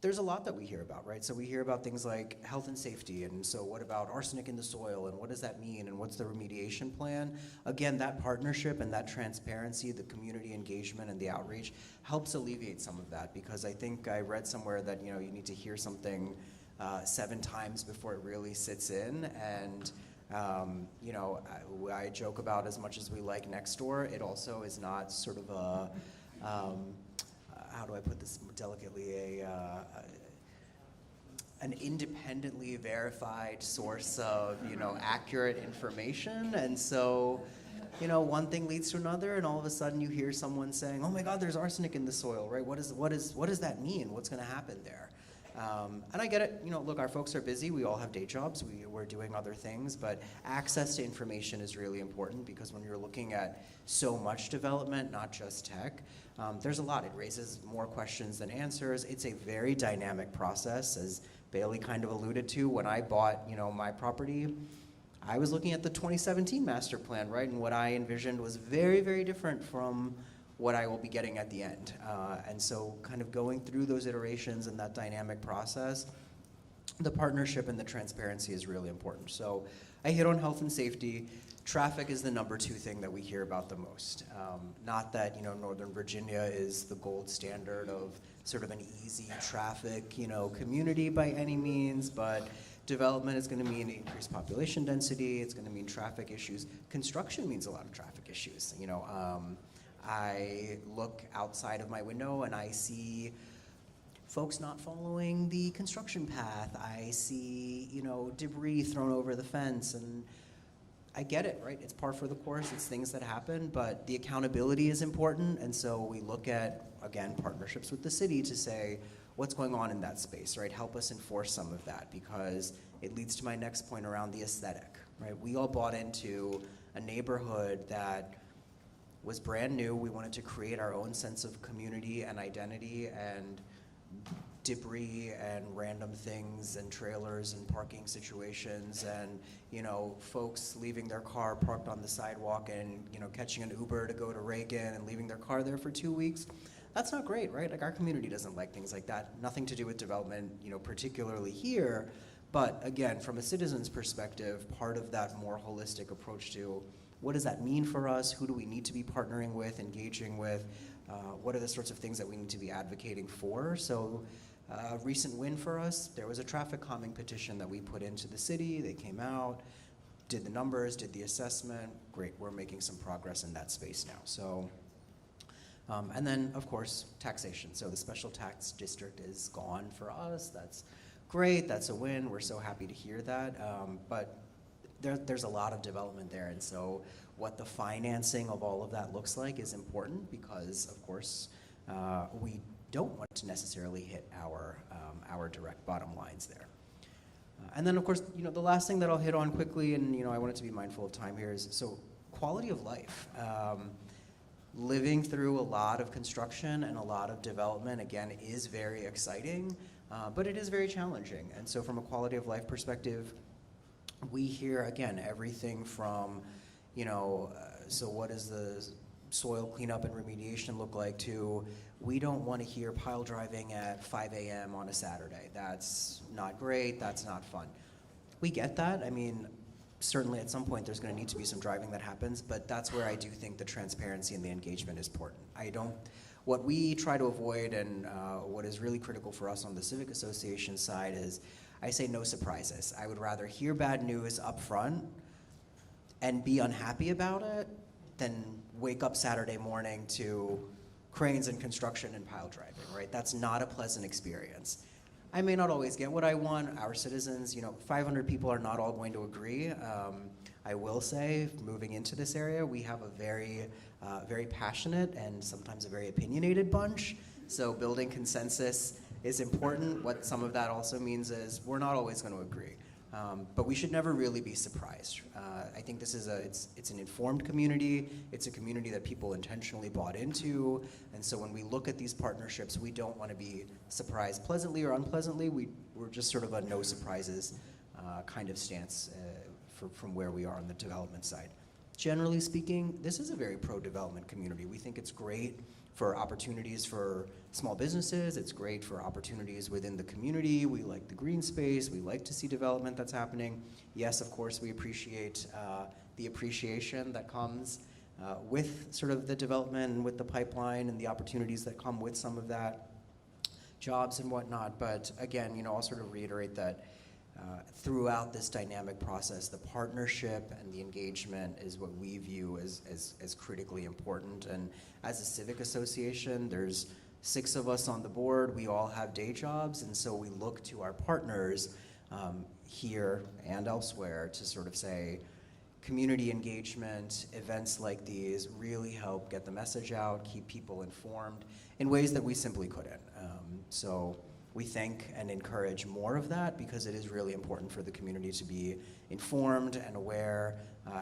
There's a lot that we hear about, right? So we hear about things like health and safety, and so what about arsenic in the soil, and what does that mean, and what's the remediation plan? Again, that partnership and that transparency, the community engagement and the outreach helps alleviate some of that, because I think I read somewhere that you need to hear something 7 times before it really sits in, and I joke about as much as we like next door, it also is not sort of a, how do I put this delicately, an independently verified source of, accurate information. And so, one thing leads to another, and all of a sudden you hear someone saying, "Oh my God, there's arsenic in the soil," right? What does that mean? What's going to happen there? And I get it. Look, our folks are busy. We all have day jobs. We're doing other things, but access to information is really important, because when you're looking at so much development, not just tech, there's a lot. It raises more questions than answers. It's a very dynamic process, as Bailey kind of alluded to. When I bought, my property, I was looking at the 2017 master plan, right? And what I envisioned was very, very different from what I will be getting at the end. And so kind of going through those iterations and that dynamic process, the partnership and the transparency is really important. So I hit on health and safety. Traffic is the number 2 thing that we hear about the most. Not that, Northern Virginia is the gold standard of sort of an easy traffic, community by any means, but development is going to mean increased population density. It's going to mean traffic issues. Construction means a lot of traffic issues. I look outside of my window and I see folks not following the construction path. I see, debris thrown over the fence, and I get it, right? It's par for the course. It's things that happen, but the accountability is important. And so we look at, again, partnerships with the city to say, what's going on in that space, right? Help us enforce some of that, because it leads to my next point around the aesthetic, right? We all bought into a neighborhood that was brand new. We wanted to create our own sense of community and identity, and debris and random things and trailers and parking situations and, folks leaving their car parked on the sidewalk and, catching an Uber to go to Reagan and leaving their car there for 2 weeks. That's not great, right? Like, our community doesn't like things like that. Nothing to do with development, particularly here. But again, from a citizen's perspective, part of that more holistic approach to what does that mean for us? Who do we need to be partnering with, engaging with? What are the sorts of things that we need to be advocating for? So a recent win for us, there was a traffic calming petition that we put into the city. They came out, did the numbers, did the assessment. Great, we're making some progress in that space now. So, and then, of course, taxation. So the special tax district is gone for us. That's great, that's a win. We're so happy to hear that. But there's a lot of development there, and so what the financing of all of that looks like is important, because, of course, we don't want to necessarily hit our direct bottom lines there. And then, of course, the last thing that I'll hit on quickly, and I wanted to be mindful of time here, is so quality of life. Living through a lot of construction and a lot of development, again, is very exciting, but it is very challenging. And so from a quality of life perspective, we hear, again, everything from, so what does the soil cleanup and remediation look like, to we don't want to hear pile driving at 5 a.m. on a Saturday. That's not great, that's not fun. We get that. I mean, certainly at some point there's going to need to be some driving that happens, but that's where I do think the transparency and the engagement is important. What we try to avoid, and what is really critical for us on the Civic Association side, is I say no surprises. I would rather hear bad news up front and be unhappy about it than wake up Saturday morning to cranes and construction and pile driving, right? That's not a pleasant experience. I may not always get what I want. Our citizens, 500 people are not all going to agree. I will say, moving into this area, we have a very, very passionate and sometimes a very opinionated bunch. So building consensus is important. What some of that also means is we're not always going to agree. But we should never really be surprised. I think this is it's an informed community. It's a community that people intentionally bought into. And so when we look at these partnerships, we don't want to be surprised pleasantly or unpleasantly. We're just sort of a no surprises kind of stance from where we are on the development side. Generally speaking, this is a very pro-development community. We think it's great for opportunities for small businesses. It's great for opportunities within the community. We like the green space. We like to see development that's happening. Yes, of course, we appreciate the appreciation that comes with sort of the development and with the pipeline and the opportunities that come with some of that, jobs and whatnot. But again, I'll sort of reiterate that throughout this dynamic process, the partnership and the engagement is what we view as critically important. And as a civic association, there's 6 of us on the board. We all have day jobs, and so we look to our partners here and elsewhere to sort of say, community engagement, events like these really help get the message out, keep people informed in ways that we simply couldn't. So we thank and encourage more of that, because it is really important for the community to be informed and aware,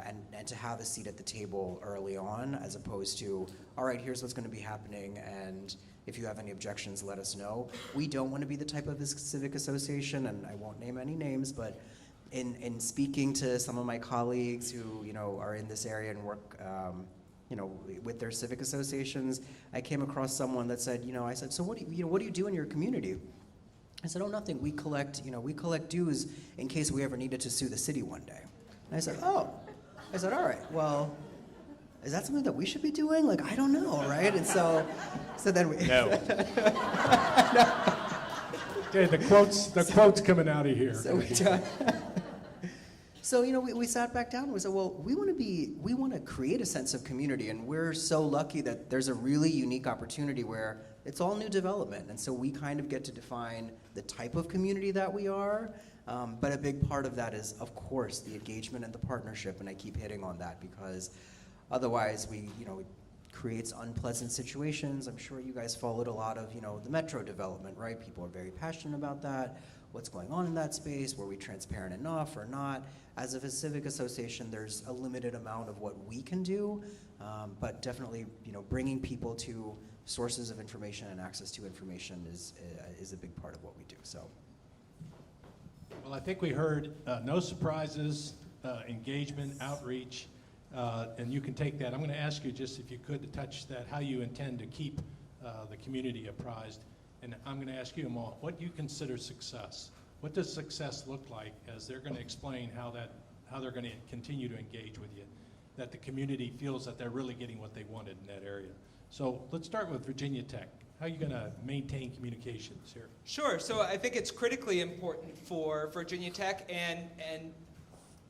and to have a seat at the table early on, as opposed to, all right, here's what's going to be happening, and if you have any objections, let us know. We don't want to be the type of civic association, and I won't name any names, but in speaking to some of my colleagues who are in this area and work with their civic associations, I came across someone that said, I said, so what do you do in your community? I said, oh, nothing. We collect dues in case we ever needed to sue the city one day. And I said, oh. I said, all right, well, is that something that we should be doing? Like, I don't know, right? And so then we... No. Okay, the quote's coming out of here. So we sat back down and we said, well, we want to create a sense of community, and we're so lucky that there's a really unique opportunity where it's all new development, and so we kind of get to define the type of community that we are, but a big part of that is, of course, the engagement and the partnership, and I keep hitting on that because otherwise it creates unpleasant situations. I'm sure you guys followed a lot of, the metro development, right? People are very passionate about that. What's going on in that space? Were we transparent enough or not? As of a civic association, there's a limited amount of what we can do, but definitely, bringing people to sources of information and access to information is a big part of what we do. So, Well, I think we heard no surprises, engagement, outreach, and you can take that. I'm going to ask you just, if you could, to touch that, how you intend to keep the community apprised. And I'm going to ask you, Amol, what you consider success? What does success look like, as they're going to explain how they're going to continue to engage with you, that the community feels that they're really getting what they wanted in that area? So let's start with Virginia Tech. How are you going to maintain communications here? Sure. So I think it's critically important for Virginia Tech, and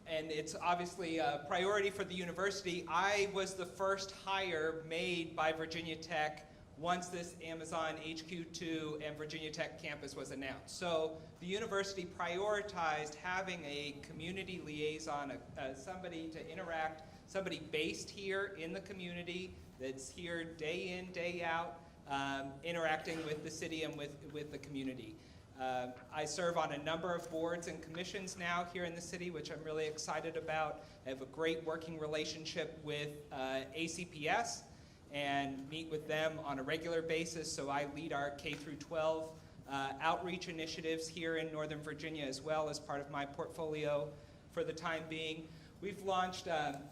it's obviously a priority for the university. I was the first hire made by Virginia Tech once this Amazon HQ2 and Virginia Tech campus was announced. So the university prioritized having a community liaison, somebody to interact, somebody based here in the community that's here day in, day out, interacting with the city and with the community. I serve on a number of boards and commissions now here in the city, which I'm really excited about. I have a great working relationship with ACPS and meet with them on a regular basis. So I lead our K-12 outreach initiatives here in Northern Virginia as well as part of my portfolio for the time being. We've launched,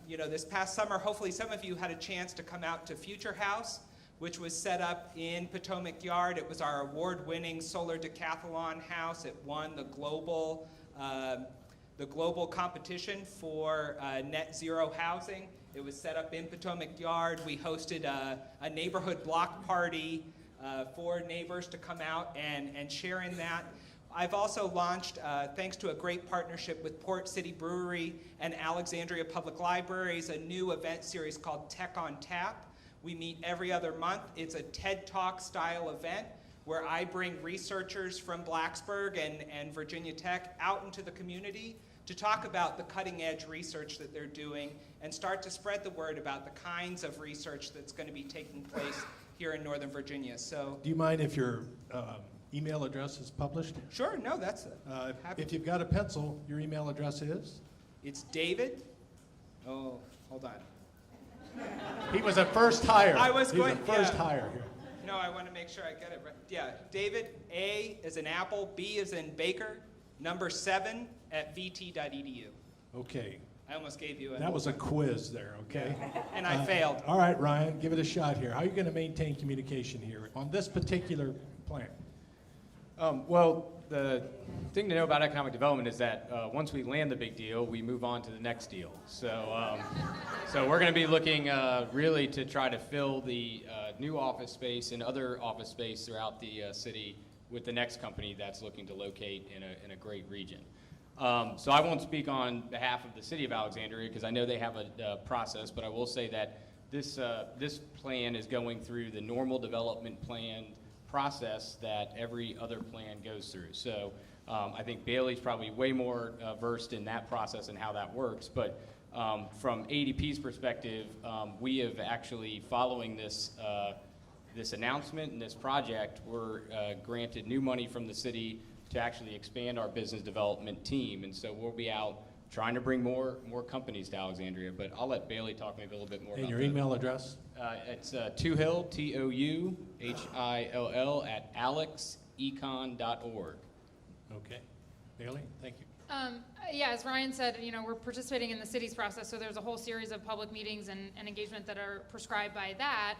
this past summer, hopefully some of you had a chance to come out to Future House, which was set up in Potomac Yard. It was our award-winning solar decathlon house. It won the global competition for net zero housing. It was set up in Potomac Yard. We hosted a neighborhood block party for neighbors to come out and share in that. I've also launched, thanks to a great partnership with Port City Brewery and Alexandria Public Libraries, a new event series called Tech on Tap. We meet every other month. It's a TED Talk style event where I bring researchers from Blacksburg and Virginia Tech out into the community to talk about the cutting edge research that they're doing and start to spread the word about the kinds of research that's going to be taking place here in Northern Virginia. So, do you mind if your email address is published? Sure, no, that's it. If you've got a pencil, your email address is? It's David. Oh, hold on. He was a first hire. He's a first hire here. No, I want to make sure I get it right. Yeah, David, A as in Apple, B as in Baker, number 7 at vt.edu. Okay. I almost gave you That was a quiz there, okay? And I failed. All right, Ryan, give it a shot here. How are you going to maintain communication here on this particular plan? Well, the thing to know about economic development is that once we land the big deal, we move on to the next deal. So, so we're going to be looking really to try to fill the new office space and other office space throughout the city with the next company that's looking to locate in a great region. So I won't speak on behalf of the city of Alexandria because I know they have a process, but I will say that this plan is going through the normal development plan process that every other plan goes through. So I think Bailey's probably way more versed in that process and how that works. But from ADP's perspective, we have actually, following this announcement and this project, we're granted new money from the city to actually expand our business development team. And so we'll be out trying to bring more companies to Alexandria. But I'll let Bailey talk maybe a little bit more And about your that. email address? It's Touhill, Touhill, at alexecon.org. Okay. Bailey, thank you. Yeah, as Ryan said, we're participating in the city's process, so there's a whole series of public meetings and engagement that are prescribed by that.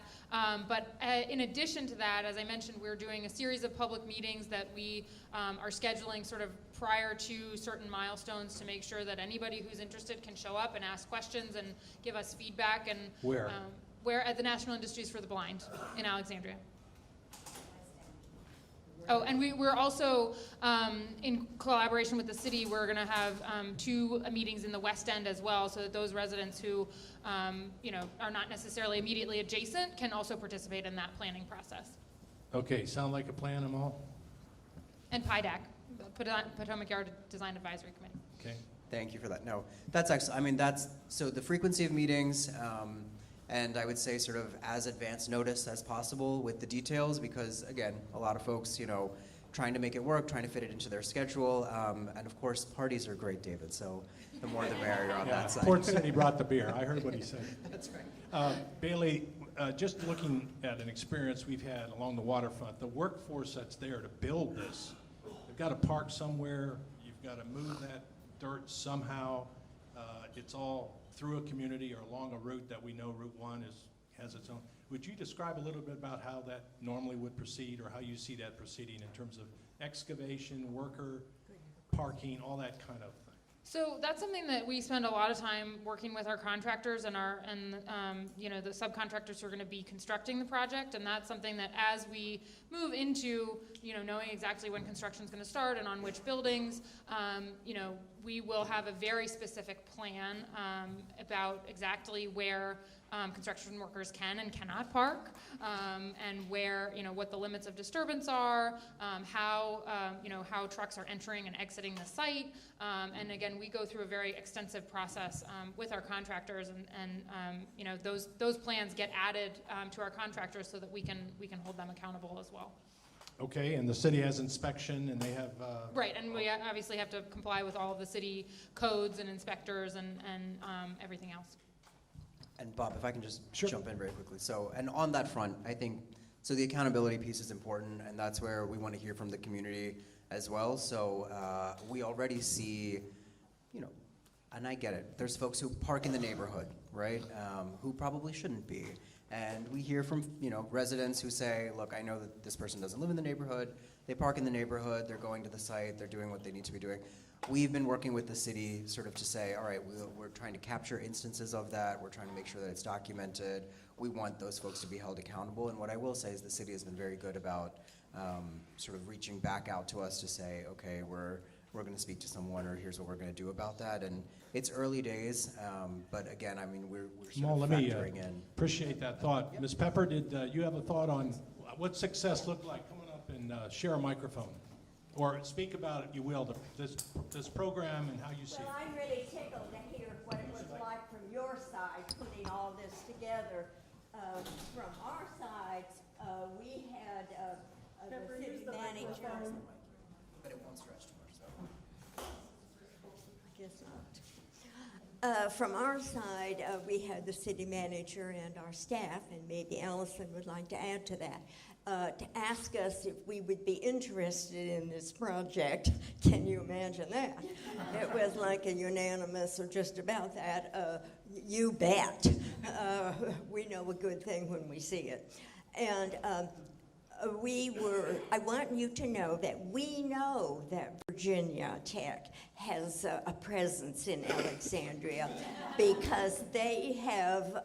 But in addition to that, as I mentioned, we're doing a series of public meetings that we are scheduling sort of prior to certain milestones to make sure that anybody who's interested can show up and ask questions and give us feedback. And Where? We're at the National Industries for the Blind in Alexandria. Oh, and we're also, in collaboration with the city, we're going to have 2 meetings in the West End as well, so that those residents who, are not necessarily immediately adjacent can also participate in that planning process. Okay, sound like a plan, Amol? And PIDAC, Potomac Yard Design Advisory Committee. Okay. Thank you for that. No, that's actually, so the frequency of meetings, and I would say sort of as advance notice as possible with the details, because again, a lot of folks, trying to make it work, trying to fit it into their schedule, and of course, parties are great, David, so the more the merrier on that side. Port City brought the beer. I heard what he said. That's right. Bailey, just looking at an experience we've had along the waterfront, the workforce that's there to build this, they've got to park somewhere, you've got to move that dirt somehow. It's all through a community or along a route that we know Route 1 has its own. Would you describe a little bit about how that normally would proceed, or how you see that proceeding in terms of excavation, worker, parking, all that kind of thing? So that's something that we spend a lot of time working with our contractors and the subcontractors who are going to be constructing the project, and that's something that as we move into knowing exactly when construction is going to start and on which buildings, we will have a very specific plan about exactly where construction workers can and cannot park, and where, what the limits of disturbance are, how trucks are entering and exiting the site, and again, we go through a very extensive process with our contractors, and those plans get added to our contractors so that we can hold them accountable as well. Okay, and the city has inspection, and they have... Right, and we obviously have to comply with all of the city codes and inspectors and everything else. And Bob, if I can just Sure. jump in very quickly. So, and on that front, I think, so the accountability piece is important, and that's where we want to hear from the community as well. So we already see, and I get it, there's folks who park in the neighborhood, right, who probably shouldn't be. And we hear from, residents who say, look, I know that this person doesn't live in the neighborhood, they park in the neighborhood, they're going to the site, they're doing what they need to be doing. We've been working with the city sort of to say, all right, we're trying to capture instances of that. We're trying to make sure that it's documented. We want those folks to be held accountable. And what I will say is the city has been very good about sort of reaching back out to us to say, okay, we're going to speak to someone, or here's what we're going to do about that. And it's early days, but again, we're sort of factoring in. Appreciate that thought. Ms. Pepper, did you have a thought on what success looked like? Come on up and share a microphone. Or speak about, if you will, this program and how you see it. Well, I'm really tickled to hear what it was like from your side, putting all this together. From our side, we had the city manager. But it won't stretch too much, so. I guess not. From our side, we had the city manager and our staff, and maybe Allison would like to add to that, to ask us if we would be interested in this project. Can you imagine that? It was like a unanimous, or just about that, you bet. We know a good thing when we see it. And I want you to know that we know that Virginia Tech has a presence in Alexandria because they have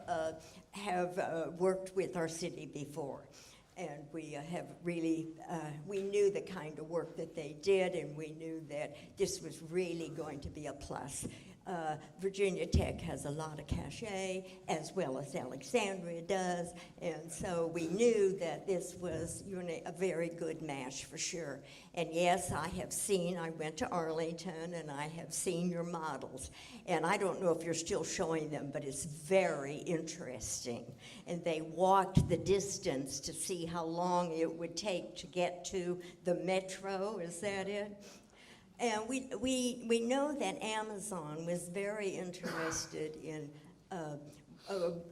worked with our city before. and we have really, we knew the kind of work that they did, and we knew that this was really going to be a plus. Virginia Tech has a lot of cachet, as well as Alexandria does, and so we knew that this was a very good match for sure. And yes, I went to Arlington, and I have seen your models, and I don't know if you're still showing them, but it's very interesting. And they walked the distance to see how long it would take to get to the metro, is that it? And we know that Amazon was very interested in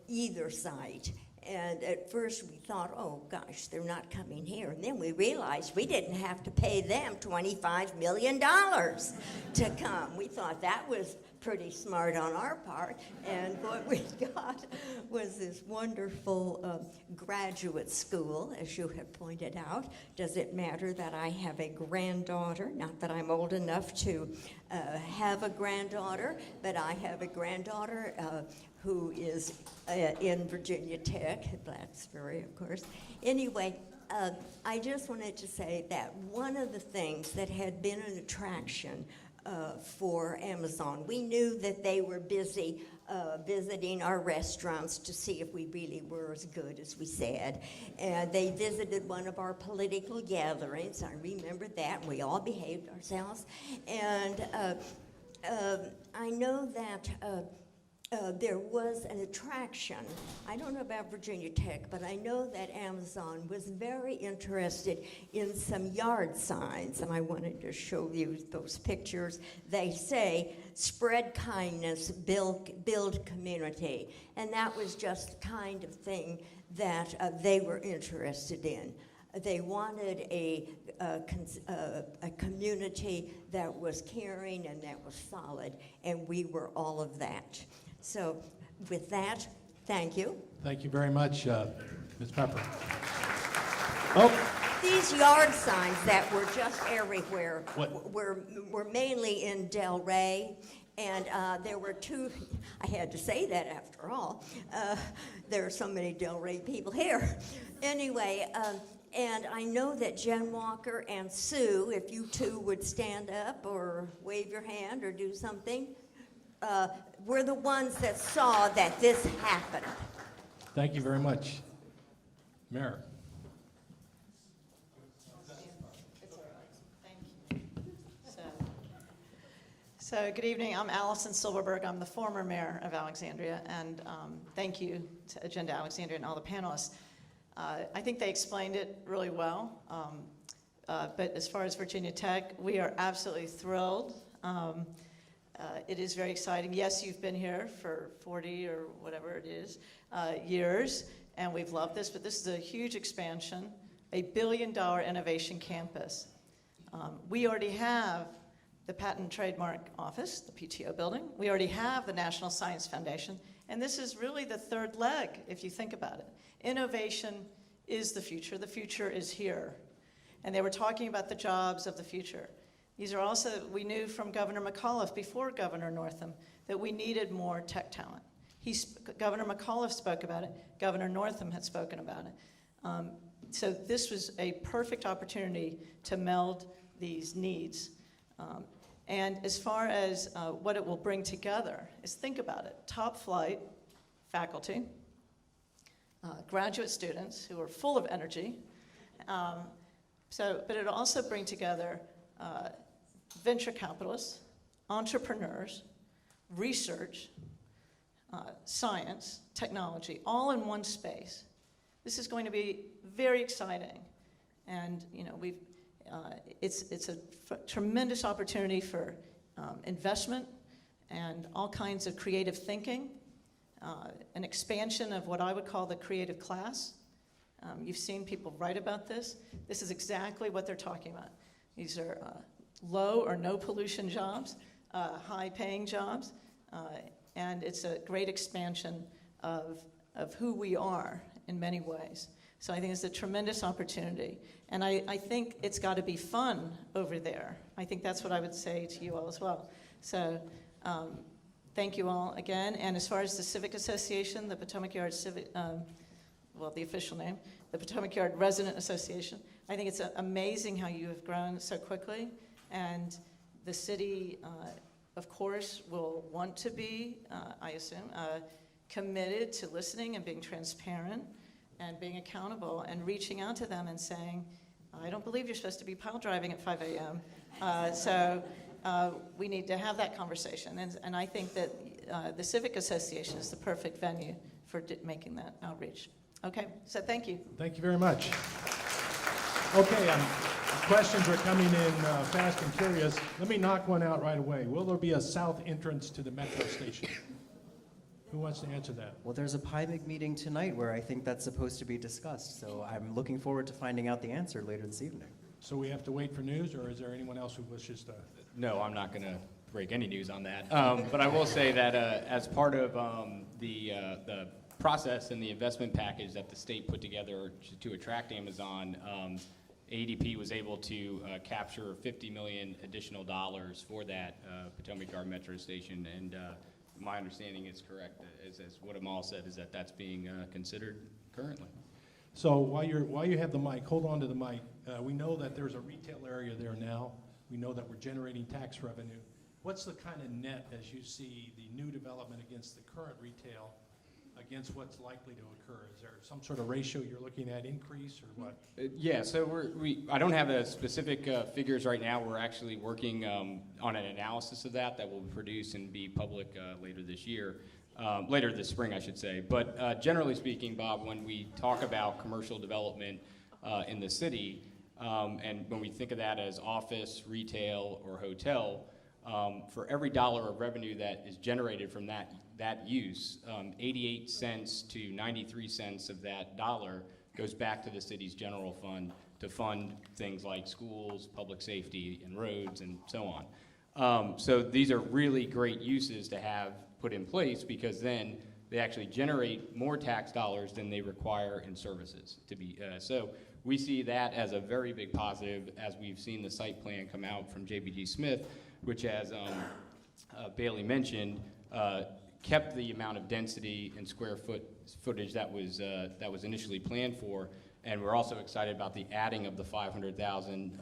either site. And at first we thought, oh gosh, they're not coming here. And then we realized we didn't have to pay them $25 million to come. We thought that was pretty smart on our part. And what we got was this wonderful graduate school, as you have pointed out. Does it matter that I have a granddaughter? Not that I'm old enough to have a granddaughter, but I have a granddaughter who is in Virginia Tech, Blacksburg, of course. Anyway, I just wanted to say that one of the things that had been an attraction for Amazon, we knew that they were busy visiting our restaurants to see if we really were as good as we said. And they visited one of our political gatherings. I remember that. We all behaved ourselves. And I know that there was an attraction. I don't know about Virginia Tech, but I know that Amazon was very interested in some yard signs, and I wanted to show you those pictures. They say, spread kindness, build community, and that was just the kind of thing that they were interested in. They wanted a community that was caring and that was solid, and we were all of that. So with that, thank you. Thank you very much, Ms. Pepper. Oh, These yard signs that were just everywhere What? were mainly in Del Rey, and there were two. I had to say that after all. There are so many Del Rey people here. Anyway, and I know that Jen Walker and Sue, if you two would stand up or wave your hand or do something, were the ones that saw that this happened. thank you very much. Mayor. So good evening. I'm Allison Silverberg. I'm the former mayor of Alexandria, and thank you to Agenda Alexandria and all the panelists. I think they explained it really well, but as far as Virginia Tech, we are absolutely thrilled. It is very exciting. Yes, you've been here for 40 or whatever it is years, and we've loved this, but this is a huge expansion, a $1 billion innovation campus. We already have the Patent and Trademark Office, the PTO building. We already have the National Science Foundation, and this is really the third leg, if you think about it. Innovation is the future. The future is here. And they were talking about the jobs of the future. These are also, we knew from Governor McAuliffe before Governor Northam that we needed more tech talent. Governor McAuliffe spoke about it. Governor Northam had spoken about it. So this was a perfect opportunity to meld these needs. And as far as what it will bring together is, think about it. Top flight faculty, graduate students who are full of energy. But it'll also bring together venture capitalists, entrepreneurs, research, science, technology, all in one space. This is going to be very exciting. And it's a tremendous opportunity for investment and all kinds of creative thinking, an expansion of what I would call the creative class. You've seen people write about this. This is exactly what they're talking about. These are low or no pollution jobs, high paying jobs, and it's a great expansion of who we are in many ways. So I think it's a tremendous opportunity. And I think it's got to be fun over there. I think that's what I would say to you all as well. So thank you all again. And as far as the Civic Association, the Potomac Yard Civic, well, the official name, the Potomac Yard Resident Association. I think it's amazing how you have grown so quickly, and the city, of course, will want to be, I assume, committed to listening and being transparent and being accountable and reaching out to them and saying, I don't believe you're supposed to be pile driving at 5 a.m. So we need to have that conversation. And I think that the Civic Association is the perfect venue for making that outreach. Okay, so thank you. Thank you very much. Okay, questions are coming in fast and curious. Let me knock one out right away. Will there be a south entrance to the metro station? Who wants to answer that? Well, there's a PIMIG meeting tonight where I think that's supposed to be discussed, so I'm looking forward to finding out the answer later this evening. So we have to wait for news, or is there anyone else who wishes to? No, I'm not going to break any news on that. But I will say that as part of the process and the investment package that the state put together to attract Amazon, ADP was able to capture $50 million additional dollars for that Potomac Yard Metro Station, and my understanding is correct, as what Amol said, is that that's being considered currently. So while you have the mic, hold on to the mic. We know that there's a retail area there now. We know that we're generating tax revenue. What's the kind of net as you see the new development against the current retail, against what's likely to occur? Is there some sort of ratio you're looking at, increase or what? Yeah, so I don't have the specific figures right now. We're actually working on an analysis of that will produce and be public later this year, later this spring, I should say. But generally speaking, Bob, when we talk about commercial development in the city, and when we think of that as office, retail, or hotel, for every dollar of revenue that is generated from that use, 88 cents to 93 cents of that dollar goes back to the city's general fund to fund things like schools, public safety, and roads, and so on. So these are really great uses to have put in place, because then they actually generate more tax dollars than they require in services to be. So we see that as a very big positive, as we've seen the site plan come out from JBG Smith, which, as Bailey mentioned, kept the amount of density and square footage that was initially planned for, and we're also excited about the adding of the 500,000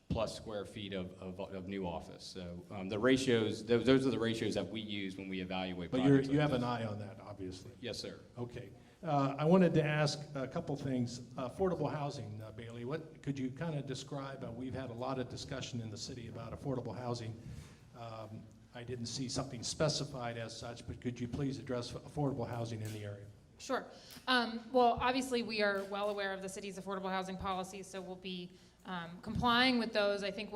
plus square feet of new office. So the ratios, those are the ratios that we use when we evaluate. But you have an eye on that, obviously. Yes, sir. Okay. I wanted to ask a couple things. Affordable housing, Bailey, what could you kind of describe? We've had a lot of discussion in the city about affordable housing. I didn't see something specified as such, but could you please address affordable housing in the area? Sure. Well, obviously, we are well aware of the city's affordable housing policies, so we'll be complying with those. I think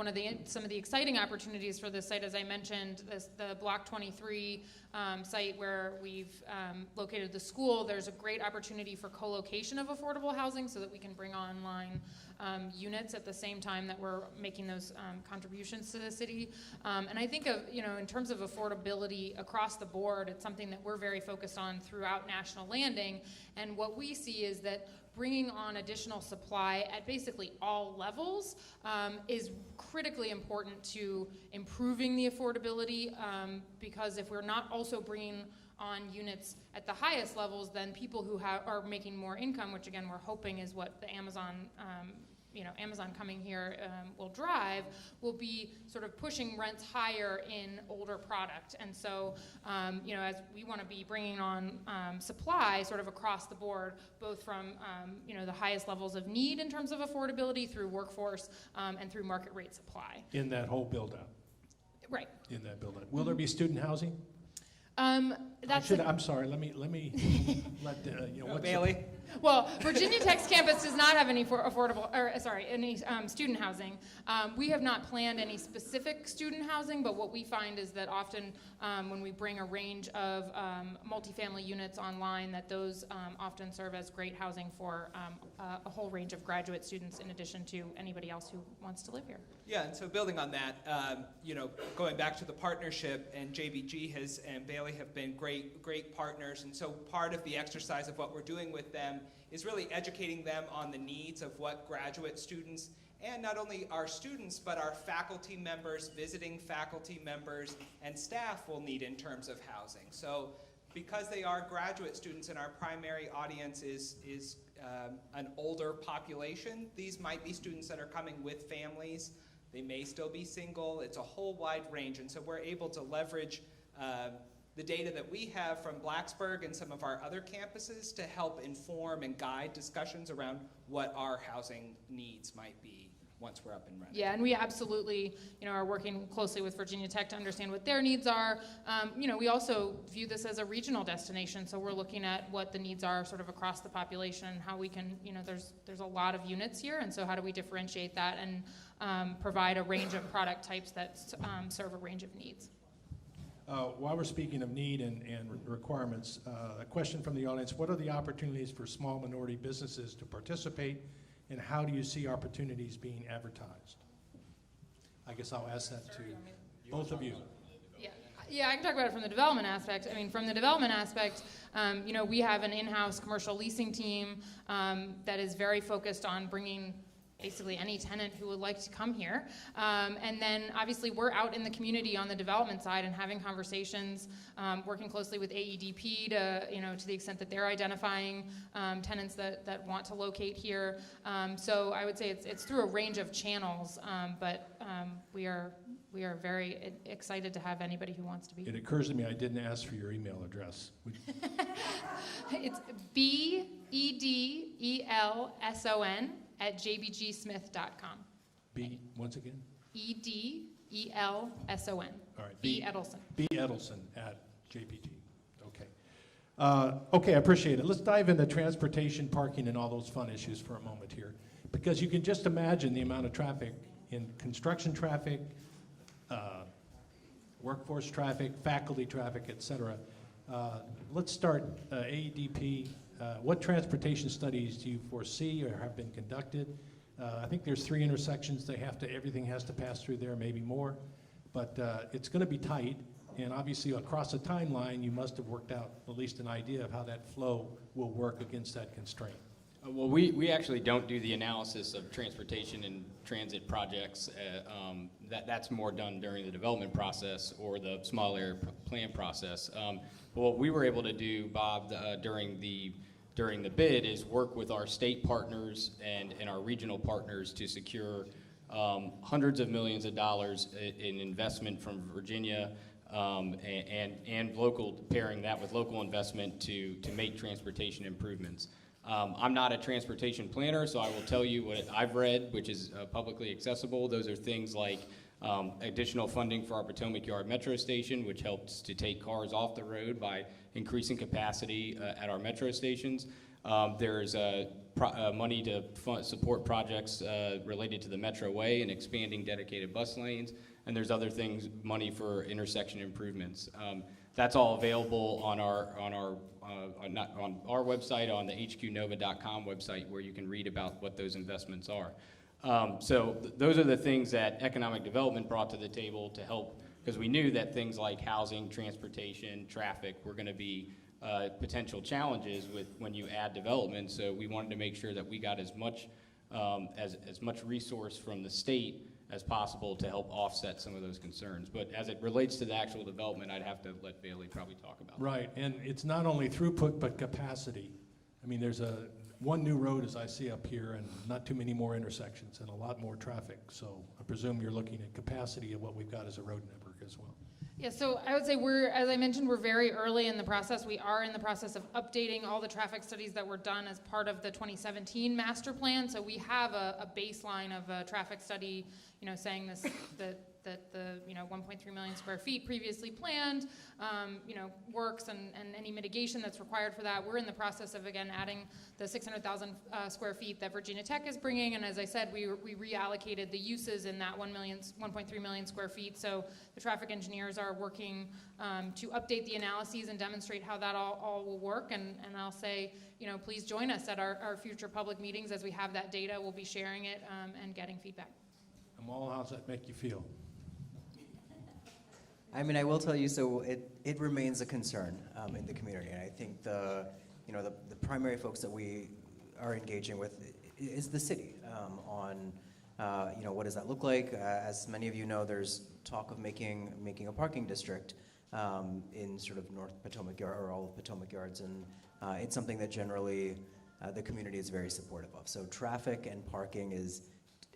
some of the exciting opportunities for this site, as I mentioned, the Block 23 site where we've located the school, there's a great opportunity for co-location of affordable housing so that we can bring online units at the same time that we're making those contributions to the city. And I think in terms of affordability across the board, it's something that we're very focused on throughout National Landing. And what we see is that bringing on additional supply at basically all levels is critically important to improving the affordability, because if we're not also bringing on units at the highest levels, then people who are making more income, which again we're hoping is what the Amazon coming here will drive, will be sort of pushing rents higher in older product. And so, as we want to be bringing on supply sort of across the board, both from, the highest levels of need in terms of affordability through workforce and through market rate supply. In that whole build-out? Right. In that build-out. Will there be student housing? I'm sorry. Let me let Bailey. Well, Virginia Tech's campus does not have any student housing. We have not planned any specific student housing, but what we find is that often when we bring a range of multifamily units online, that those often serve as great housing for a whole range of graduate students, in addition to anybody else who wants to live here. Yeah, and so building on that, going back to the partnership, and JBG and Bailey have been great partners, and so part of the exercise of what we're doing with them is really educating them on the needs of what graduate students, and not only our students, but our faculty members, visiting faculty members, and staff will need in terms of housing. So because they are graduate students and our primary audience is an older population, these might be students that are coming with families. They may still be single. It's a whole wide range, and so we're able to leverage the data that we have from Blacksburg and some of our other campuses to help inform and guide discussions around what our housing needs might be once we're up and running. Yeah, and we absolutely, are working closely with Virginia Tech to understand what their needs are. We also view this as a regional destination, so we're looking at what the needs are sort of across the population and how we can, there's a lot of units here, and so how do we differentiate that and provide a range of product types that serve a range of needs. While we're speaking of need and requirements, a question from the audience: what are the opportunities for small minority businesses to participate, and how do you see opportunities being advertised? I guess I'll ask that to both of you. Yeah, I can talk about it from the development aspect. From the development aspect, we have an in-house commercial leasing team that is very focused on bringing basically any tenant who would like to come here. And then obviously we're out in the community on the development side and having conversations, working closely with AEDP to the extent that they're identifying tenants that want to locate here. So I would say it's through a range of channels, but we are very excited to have anybody who wants to be. It occurs to me I didn't ask for your email address. It's BEDELSON@jbgsmith.com. B, once again? EDELSON. All right. B Edelson. B Edelson at JPG. Okay. Okay, I appreciate it. Let's dive into transportation, parking, and all those fun issues for a moment here, because you can just imagine the amount of traffic in construction traffic, workforce traffic, faculty traffic, et cetera. Let's start AEDP. What transportation studies do you foresee or have been conducted? I think there's 3 intersections. Everything has to pass through there, maybe more. But it's going to be tight. And obviously across the timeline, you must have worked out at least an idea of how that flow will work against that constraint. Well, we actually don't do the analysis of transportation and transit projects. That's more done during the development process or the small area plan process. But what we were able to do, Bob, during the bid is work with our state partners and our regional partners to secure hundreds of millions of dollars in investment from Virginia and local, pairing that with local investment to make transportation improvements. I'm not a transportation planner, so I will tell you what I've read, which is publicly accessible. Those are things like additional funding for our Potomac Yard Metro Station, which helps to take cars off the road by increasing capacity at our metro stations. There's money to support projects related to the Metro Way and expanding dedicated bus lanes. And there's other things, money for intersection improvements. That's all available on our website, on the hqnova.com website, where you can read about what those investments are. Those are the things that economic development brought to the table to help, because we knew that things like housing, transportation, traffic were going to be potential challenges when you add development. So we wanted to make sure that we got as much resource from the state as possible to help offset some of those concerns. But as it relates to the actual development, I'd have to let Bailey probably talk about that. Right, and it's not only throughput, but capacity. I mean, there's one new road, as I see up here, and not too many more intersections and a lot more traffic. So I presume you're looking at capacity of what we've got as a road network as well. Yeah, so I would say as I mentioned, we're very early in the process. We are in the process of updating all the traffic studies that were done as part of the 2017 master plan. So we have a baseline of a traffic study, saying that the 1.3 million square feet previously planned, works and any mitigation that's required for that. We're in the process of, again, adding the 600,000 square feet that Virginia Tech is bringing, and as I said, we reallocated the uses in that 1.3 million square feet. So the traffic engineers are working to update the analyses and demonstrate how that all will work, and I'll say, please join us at our future public meetings as we have that data. We'll be sharing it and getting feedback. Amol, how's that make you feel? I mean, I will tell you, so it remains a concern in the community, and I think the primary folks that we are engaging with is the city on what does that look like. As many of you know, there's talk of making a parking district in sort of North Potomac Yard, or all of Potomac Yards, and it's something that generally the community is very supportive of. So traffic and parking is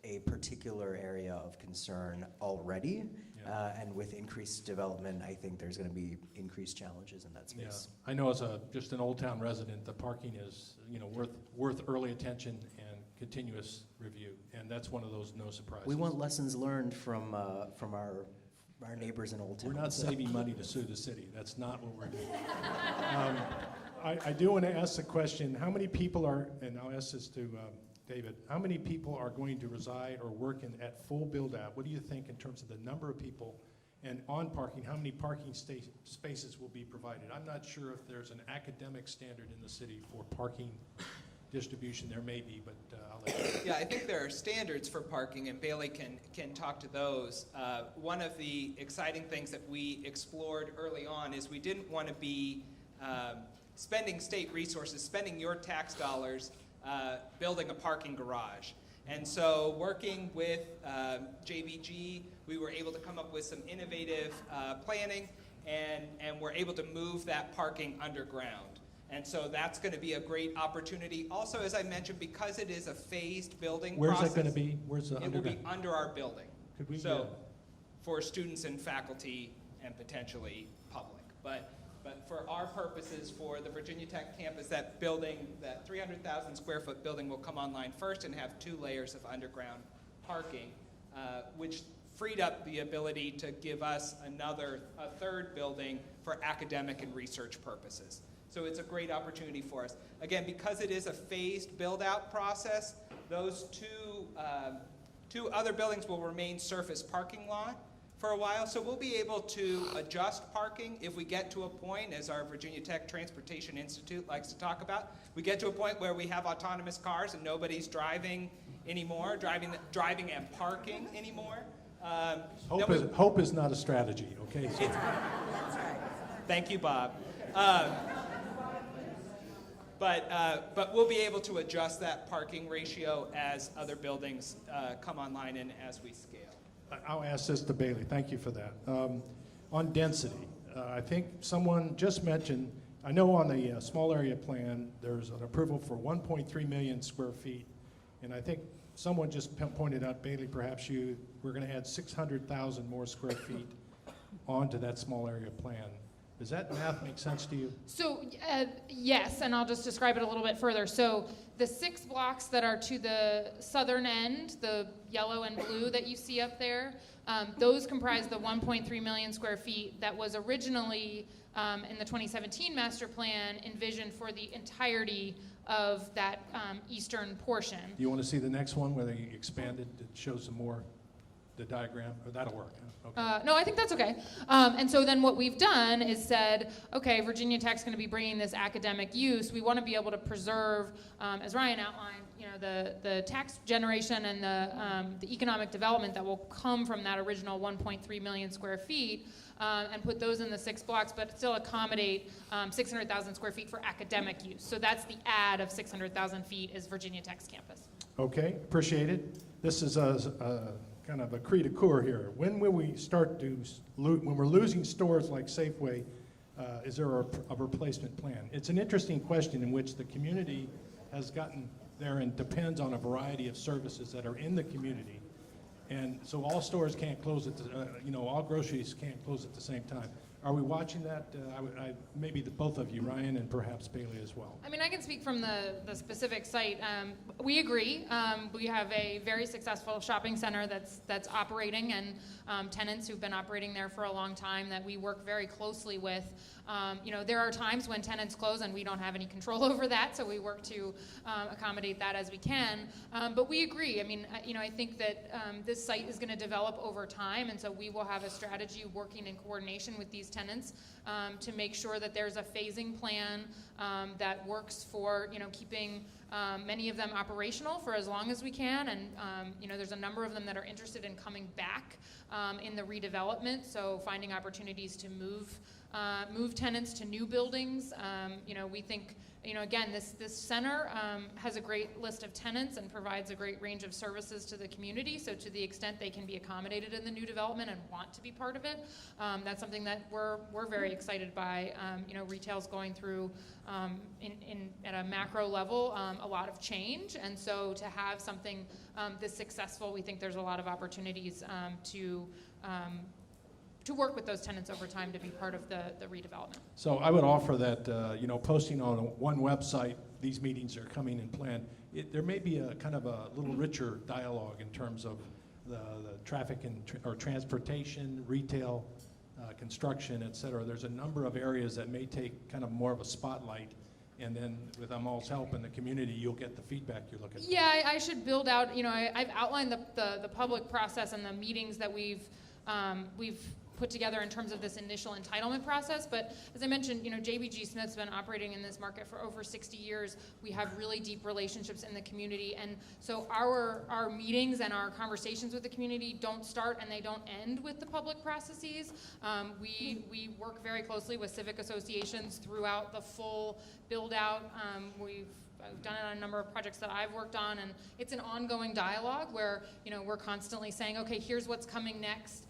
a particular area of concern already, and with increased development, I think there's going to be increased challenges in that space. Yeah. I know as just an Old Town resident, the parking is worth early attention and continuous review, and that's one of those no surprises. We want lessons learned from our neighbors in Old Town. We're not saving money to sue the city. That's not what we're doing. I do want to ask the question, how many people are, and I'll ask this to David, how many people are going to reside or work at full build-out? What do you think in terms of the number of people? And on parking, how many parking spaces will be provided? I'm not sure if there's an academic standard in the city for parking distribution. There may be, but I'll let you. Yeah, I think there are standards for parking, and Bailey can talk to those. One of the exciting things that we explored early on is we didn't want to be spending state resources, spending your tax dollars, building a parking garage. And so working with JBG, we were able to come up with some innovative planning, and we're able to move that parking underground. And so that's going to be a great opportunity. Also, as I mentioned, because it is a phased building Where's process. that going to be? Where's the It will be under our building. Could we So for students and faculty and potentially public. But for our purposes, for the Virginia Tech campus, that building, that 300,000 square foot building will come online first and have 2 layers of underground parking, which freed up the ability to give us a third building for academic and research purposes. So it's a great opportunity for us. Again, because it is a phased build-out process, those two other buildings will remain surface parking lot for a while. So we'll be able to adjust parking if we get to a point, as our Virginia Tech Transportation Institute likes to talk about, we get to a point where we have autonomous cars and nobody's driving anymore, driving and parking anymore. Hope is not a strategy, okay? So. Thank you, Bob. But we'll be able to adjust that parking ratio as other buildings come online and as we scale. I'll ask this to Bailey. Thank you for that. On density, I think someone just mentioned, I know on the small area plan, there's an approval for 1.3 million square feet. And I think someone just pointed out, Bailey, perhaps we're going to add 600,000 more square feet onto that small area plan. Does that math make sense to you? So yes, and I'll just describe it a little bit further. So the 6 blocks that are to the southern end, the yellow and blue that you see up there, those comprise the 1.3 million square feet that was originally in the 2017 master plan envisioned for the entirety of that eastern portion. You want to see the next one where they expanded? It shows some more, the diagram, or that'll work. Huh? Okay. No, I think that's okay. And so then what we've done is said, okay, Virginia Tech's going to be bringing this academic use. We want to be able to preserve, as Ryan outlined, the tax generation and the economic development that will come from that original 1.3 million square feet, and put those in the 6 blocks, but still accommodate 600,000 square feet for academic use. So that's the add of 600,000 feet is Virginia Tech's campus. Okay, appreciate it. This is kind of a cri de coeur here. When will we start to, when we're losing stores like Safeway, is there a replacement plan? It's an interesting question in which the community has gotten there and depends on a variety of services that are in the community. And so all stores can't close at all groceries can't close at the same time. Are we watching that? Maybe both of you, Ryan and perhaps Bailey as well. I mean, I can speak from the specific site. We agree. We have a very successful shopping center that's operating, and tenants who've been operating there for a long time that we work very closely with. There are times when tenants close and we don't have any control over that, so we work to accommodate that as we can. But we agree. I mean, I think that this site is going to develop over time, and so we will have a strategy working in coordination with these tenants to make sure that there's a phasing plan that works for keeping many of them operational for as long as we can, and there's a number of them that are interested in coming back in the redevelopment, so finding opportunities to move tenants to new buildings. We think again, this center has a great list of tenants and provides a great range of services to the community. So to the extent they can be accommodated in the new development and want to be part of it, that's something that we're very excited by. Retail's going through at a macro level a lot of change, and so to have something this successful, we think there's a lot of opportunities to work with those tenants over time to be part of the redevelopment. So I would offer that, posting on one website, these meetings are coming and planned. There may be a kind of a little richer dialogue in terms of the traffic or transportation, retail, construction, et cetera. There's a number of areas that may take kind of more of a spotlight. And then with Amol's help in the community, you'll get the feedback you're looking for. Yeah, I should build out, I've outlined the public process and the meetings that we've put together in terms of this initial entitlement process. But as I mentioned, JBG Smith's been operating in this market for over 60 years. We have really deep relationships in the community. And so our meetings and our conversations with the community don't start and they don't end with the public processes. We work very closely with civic associations throughout the full build out. I've done it on a number of projects that I've worked on, and it's an ongoing dialogue where, we're constantly saying, okay, here's what's coming next.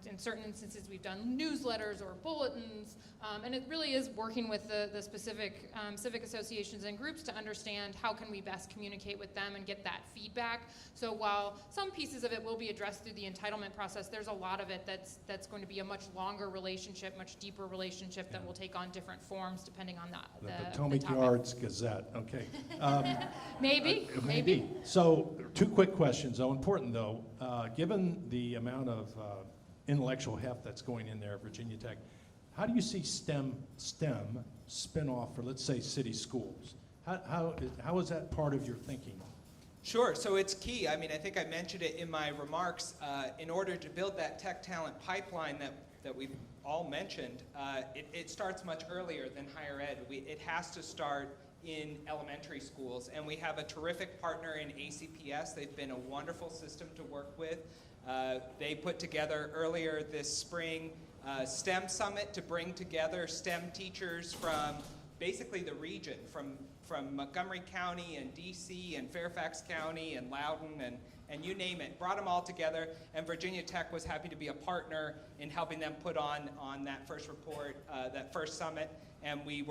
In certain instances, we've done newsletters or bulletins, and it really is working with the specific civic associations and groups to understand how can we best communicate with them and get that feedback. So while some pieces of it will be addressed through the entitlement process, there's a lot of it that's going to be a much longer relationship, much deeper relationship that will take on different forms depending on the Potomac topic. Yards Gazette, okay. Maybe. So, two quick questions, though, important though. Given the amount of intellectual heft that's going in there at Virginia Tech, how do you see STEM spin off for, let's say, city schools? How is that part of your thinking? Sure, so it's key. I think I mentioned it in my remarks. In order to build that tech talent pipeline that we've all mentioned, it starts much earlier than higher ed. It has to start in elementary schools, and we have a terrific partner in ACPS. They've been a wonderful system to work with. They put together earlier this spring STEM Summit to bring together STEM teachers from basically the region, from Montgomery County and DC and Fairfax County and Loudoun and you name it. Brought them all together, and Virginia Tech was happy to be a partner in helping them put on that first report, that first summit. And we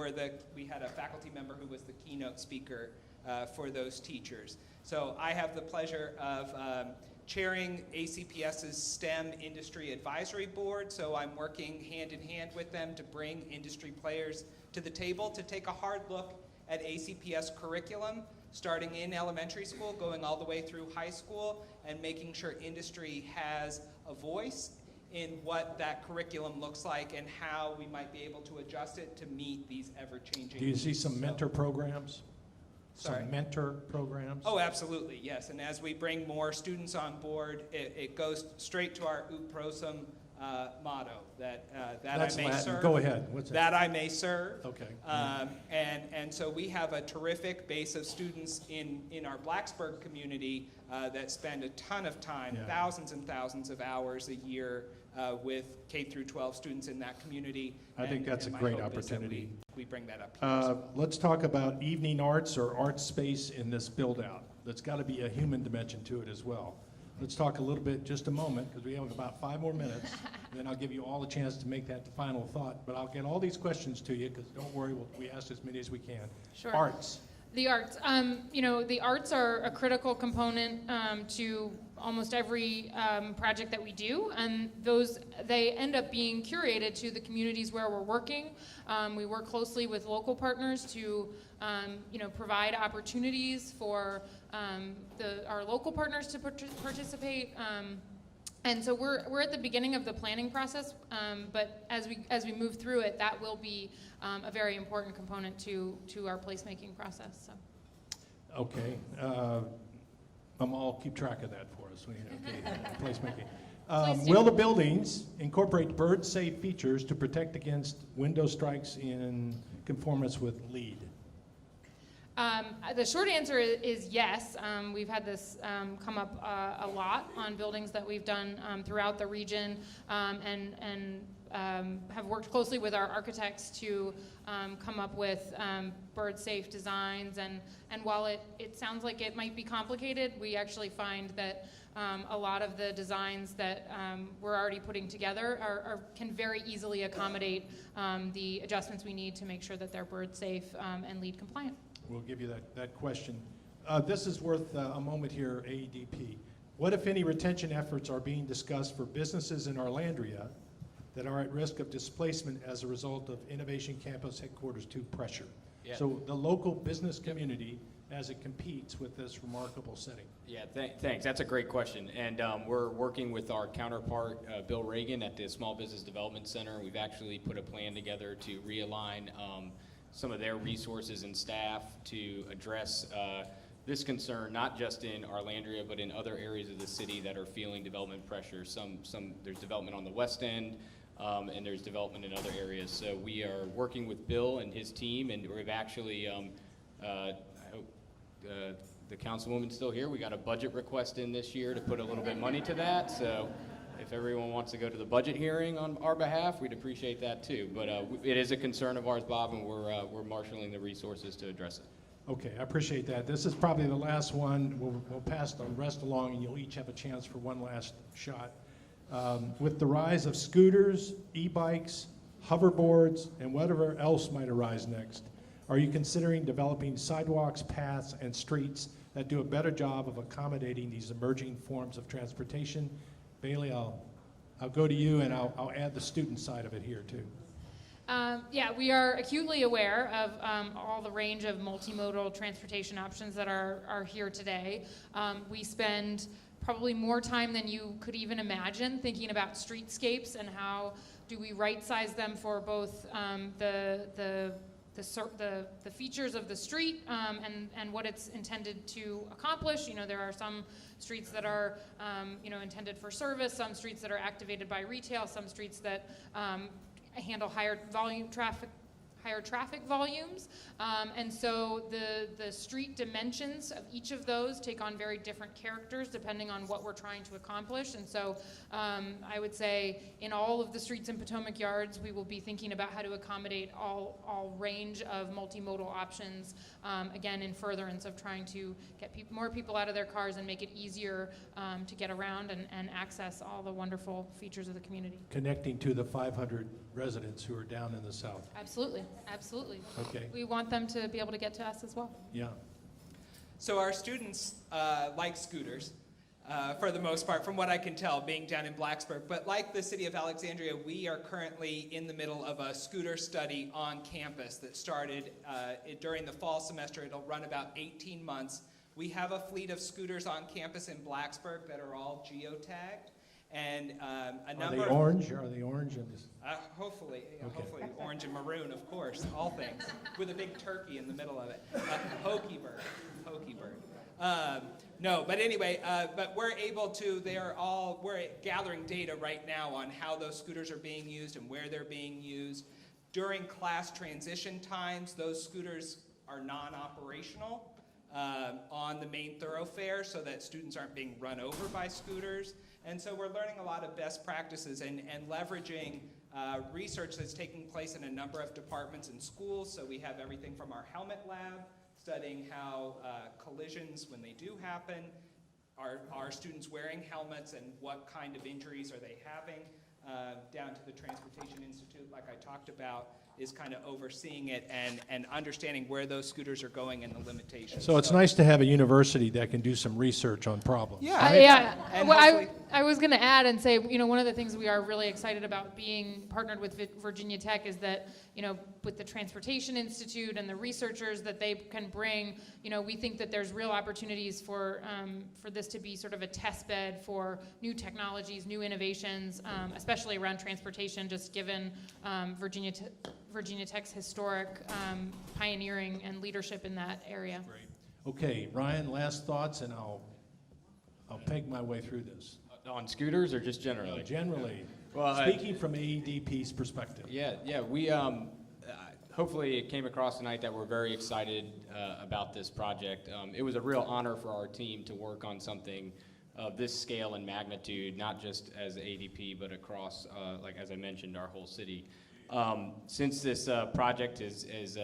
had a faculty member who was the keynote speaker for those teachers. So I have the pleasure of chairing ACPS's STEM Industry Advisory Board. So I'm working hand in hand with them to bring industry players to the table to take a hard look at ACPS curriculum, starting in elementary school, going all the way through high school, and making sure industry has a voice in what that curriculum looks like and how we might be able to adjust it to meet these ever-changing Do you see needs. some mentor programs? Sorry? Some mentor programs? Oh, absolutely, yes. And as we bring more students on board, it goes straight to our Ut Prosum motto, that That's I may Latin. serve. Go ahead. What's that? That I may serve. Okay. And so we have a terrific base of students in our Blacksburg community that spend a ton of time, Yeah. thousands and thousands of hours a year with K through 12 students in that community. I think that's a my great hope is that opportunity. we bring that up here as well. Let's talk about evening arts or art space in this build-out. There's got to be a human dimension to it as well. Let's talk a little bit, just a moment, because we have about 5 more minutes. Then I'll give you all a chance to make that final thought. But I'll get all these questions to you, because don't worry, we ask as many as we can. Sure. Arts. The arts. The arts are a critical component to almost every project that we do, and they end up being curated to the communities where we're working. We work closely with local partners to provide opportunities for our local partners to participate. And so we're at the beginning of the planning process, but as we move through it, that will be a very important component to our placemaking process. So. Okay. I'll keep track of that for us. Okay, placemaking. Please do. Will the buildings incorporate bird-safe features to protect against window strikes in conformance with LEED? The short answer is yes. We've had this come up a lot on buildings that we've done throughout the region, and have worked closely with our architects to come up with bird-safe designs. And while it sounds like it might be complicated, we actually find that a lot of the designs that we're already putting together can very easily accommodate the adjustments we need to make sure that they're bird-safe and LEED compliant. We'll give you that question. This is worth a moment here, AEDP. What, if any, retention efforts are being discussed for businesses in Arlandria that are at risk of displacement as a result of Innovation Campus Headquarters 2 pressure? Yeah. So the local business community as it competes with this remarkable setting. Yeah, thanks. That's a great question. And we're working with our counterpart, Bill Reagan, at the Small Business Development Center. We've actually put a plan together to realign some of their resources and staff to address this concern, not just in Arlandria, but in other areas of the city that are feeling development pressure. There's development on the west end, and there's development in other areas. So we are working with Bill and his team, and we've actually, I hope the councilwoman's still here. We got a budget request in this year to put a little bit of money to that. So if everyone wants to go to the budget hearing on our behalf, we'd appreciate that too. But it is a concern of ours, Bob, and we're marshaling the resources to address it. Okay, I appreciate that. This is probably the last one. We'll pass the rest along, and you'll each have a chance for one last shot. With the rise of scooters, e-bikes, hoverboards, and whatever else might arise next, are you considering developing sidewalks, paths, and streets that do a better job of accommodating these emerging forms of transportation? Bailey, I'll go to you, and I'll add the student side of it here too. Yeah, we are acutely aware of all the range of multimodal transportation options that are here today. We spend probably more time than you could even imagine thinking about streetscapes and how do we right-size them for both the features of the street and what it's intended to accomplish. You know, there are some streets that are intended for service, some streets that are activated by retail, some streets that handle higher traffic volumes, and so the street dimensions of each of those take on very different characters depending on what we're trying to accomplish. And so I would say in all of the streets in Potomac Yards, we will be thinking about how to accommodate all range of multimodal options, again in furtherance of trying to get more people out of their cars and make it easier to get around and access all the wonderful features of the community. Connecting to the 500 residents who are down in the south. Absolutely, absolutely. Okay. We want them to be able to get to us as well. Yeah. So our students like scooters, for the most part, from what I can tell, being down in Blacksburg. But like the city of Alexandria, we are currently in the middle of a scooter study on campus that started during the fall semester. It'll run about 18 months. We have a fleet of scooters on campus in Blacksburg that are all geotagged. And a number Are they orange? Are they orange? hopefully, Okay. hopefully orange and maroon, of course, all things, with a big turkey in the middle of it. Hokey bird. No, but anyway, but we're able to. We're gathering data right now on how those scooters are being used and where they're being used. During class transition times, those scooters are non-operational on the main thoroughfare, so that students aren't being run over by scooters. And so we're learning a lot of best practices and leveraging research that's taking place in a number of departments and schools. So we have everything from our helmet lab, studying how collisions, when they do happen, are students wearing helmets and what kind of injuries are they having, down to the Transportation Institute, like I talked about, is kind of overseeing it and understanding where those scooters are going and the limitations. So it's nice to have a university that can do some research on problems. Yeah. Yeah. And Well, I was going to add and say, one of the things we are really excited about being partnered with Virginia Tech is that, with the Transportation Institute and the researchers that they can bring, we think that there's real opportunities for this to be sort of a test bed for new technologies, new innovations, especially around transportation, just given Virginia Tech's historic pioneering and leadership in that area. Great. Okay, Ryan, last thoughts, and I'll peg my way through this. On scooters or just generally? Generally, Well, speaking from AEDP's perspective. Yeah, we hopefully it came across tonight that we're very excited about this project. It was a real honor for our team to work on something of this scale and magnitude, not just as ADP, but across, like as I mentioned, our whole city. Since this project is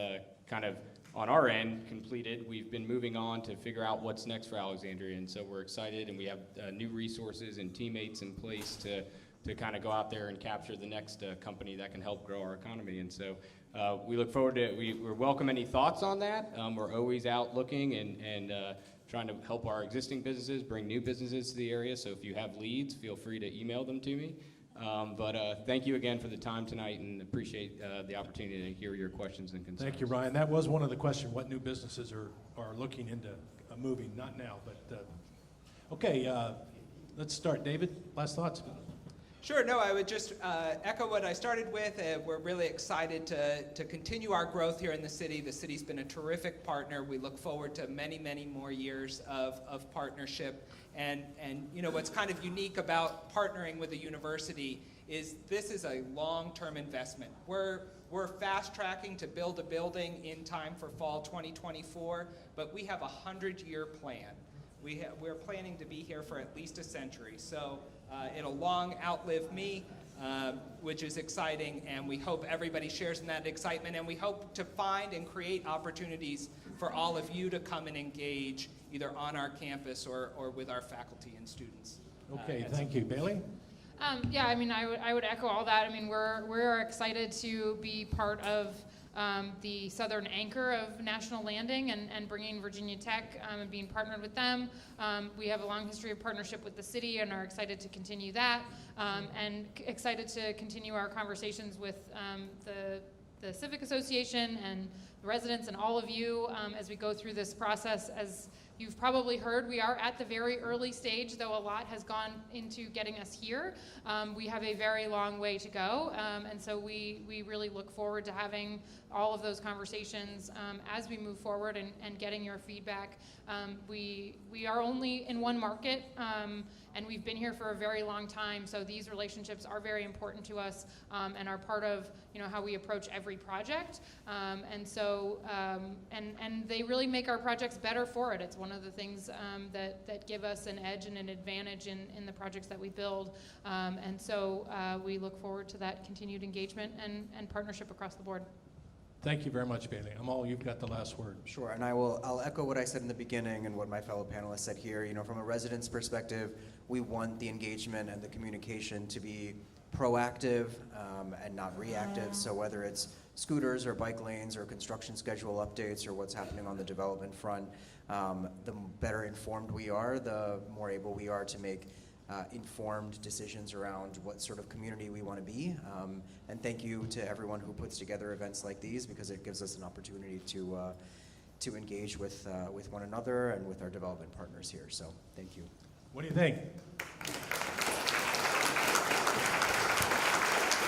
kind of on our end completed, we've been moving on to figure out what's next for Alexandria, and so we're excited, and we have new resources and teammates in place to kind of go out there and capture the next company that can help grow our economy. And so we look forward to, we welcome any thoughts on that. We're always out looking and trying to help our existing businesses, bring new businesses to the area. So if you have leads, feel free to email them to me. But thank you again for the time tonight, and appreciate the opportunity to hear your questions and concerns. Thank you, Ryan. That was one of the questions, what new businesses are looking into moving, not now, but okay, let's start. David, last thoughts? Sure, no, I would just echo what I started with. We're really excited to continue our growth here in the city. The city's been a terrific partner. We look forward to many, many more years of partnership. And you know, what's kind of unique about partnering with a university is this is a long-term investment. We're fast tracking to build a building in time for fall 2024, but we have a 100-year plan. We're planning to be here for at least a century. So it'll long outlive me, which is exciting, and we hope everybody shares in that excitement, and we hope to find and create opportunities for all of you to come and engage either on our campus or with our faculty and students. Okay, thank you. Bailey? Yeah, I mean, I would echo all that. I mean, we're excited to be part of the southern anchor of National Landing and bringing Virginia Tech and being partnered with them. We have a long history of partnership with the city and are excited to continue that, and excited to continue our conversations with the Civic Association and the residents and all of you as we go through this process. As you've probably heard, we are at the very early stage, though a lot has gone into getting us here. We have a very long way to go, and so we really look forward to having all of those conversations as we move forward and getting your feedback. We are only in one market, and we've been here for a very long time, so these relationships are very important to us and are part of how we approach every project. And so and they really make our projects better for it. It's one of the things that give us an edge and an advantage in the projects that we build. And so we look forward to that continued engagement and partnership across the board. Thank you very much, Bailey. Amol, you've got the last word. Sure, and I'll echo what I said in the beginning and what my fellow panelists said here. From a resident's perspective, we want the engagement and the communication to be proactive and not reactive. So whether it's scooters or bike lanes or construction schedule updates or what's happening on the development front, the better informed we are, the more able we are to make informed decisions around what sort of community we want to be. And thank you to everyone who puts together events like these, because it gives us an opportunity to engage with one another and with our development partners here. So thank you. What do you think?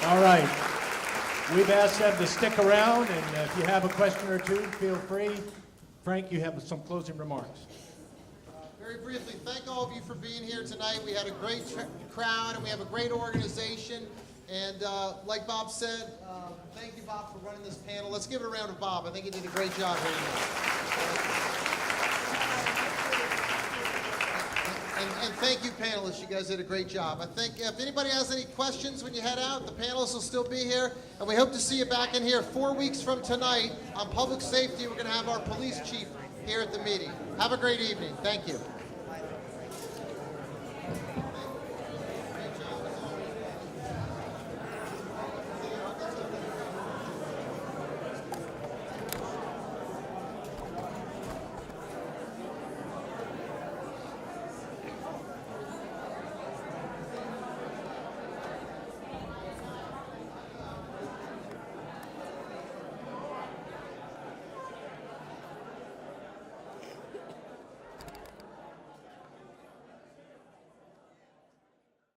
All right. We've asked them to stick around, and if you have a question or two, feel free. Frank, you have some closing remarks. Very briefly, thank all of you for being here tonight. We had a great crowd, and we have a great organization. And like Bob said, thank you, Bob, for running this panel. Let's give it a round of Bob. I think he did a great job here tonight. And thank you, panelists. You guys did a great job. I think if anybody has any questions when you head out, the panelists will still be here. And we hope to see you back in here 4 weeks from tonight on public safety. We're going to have our police chief here at the meeting. Have a great evening. Thank you.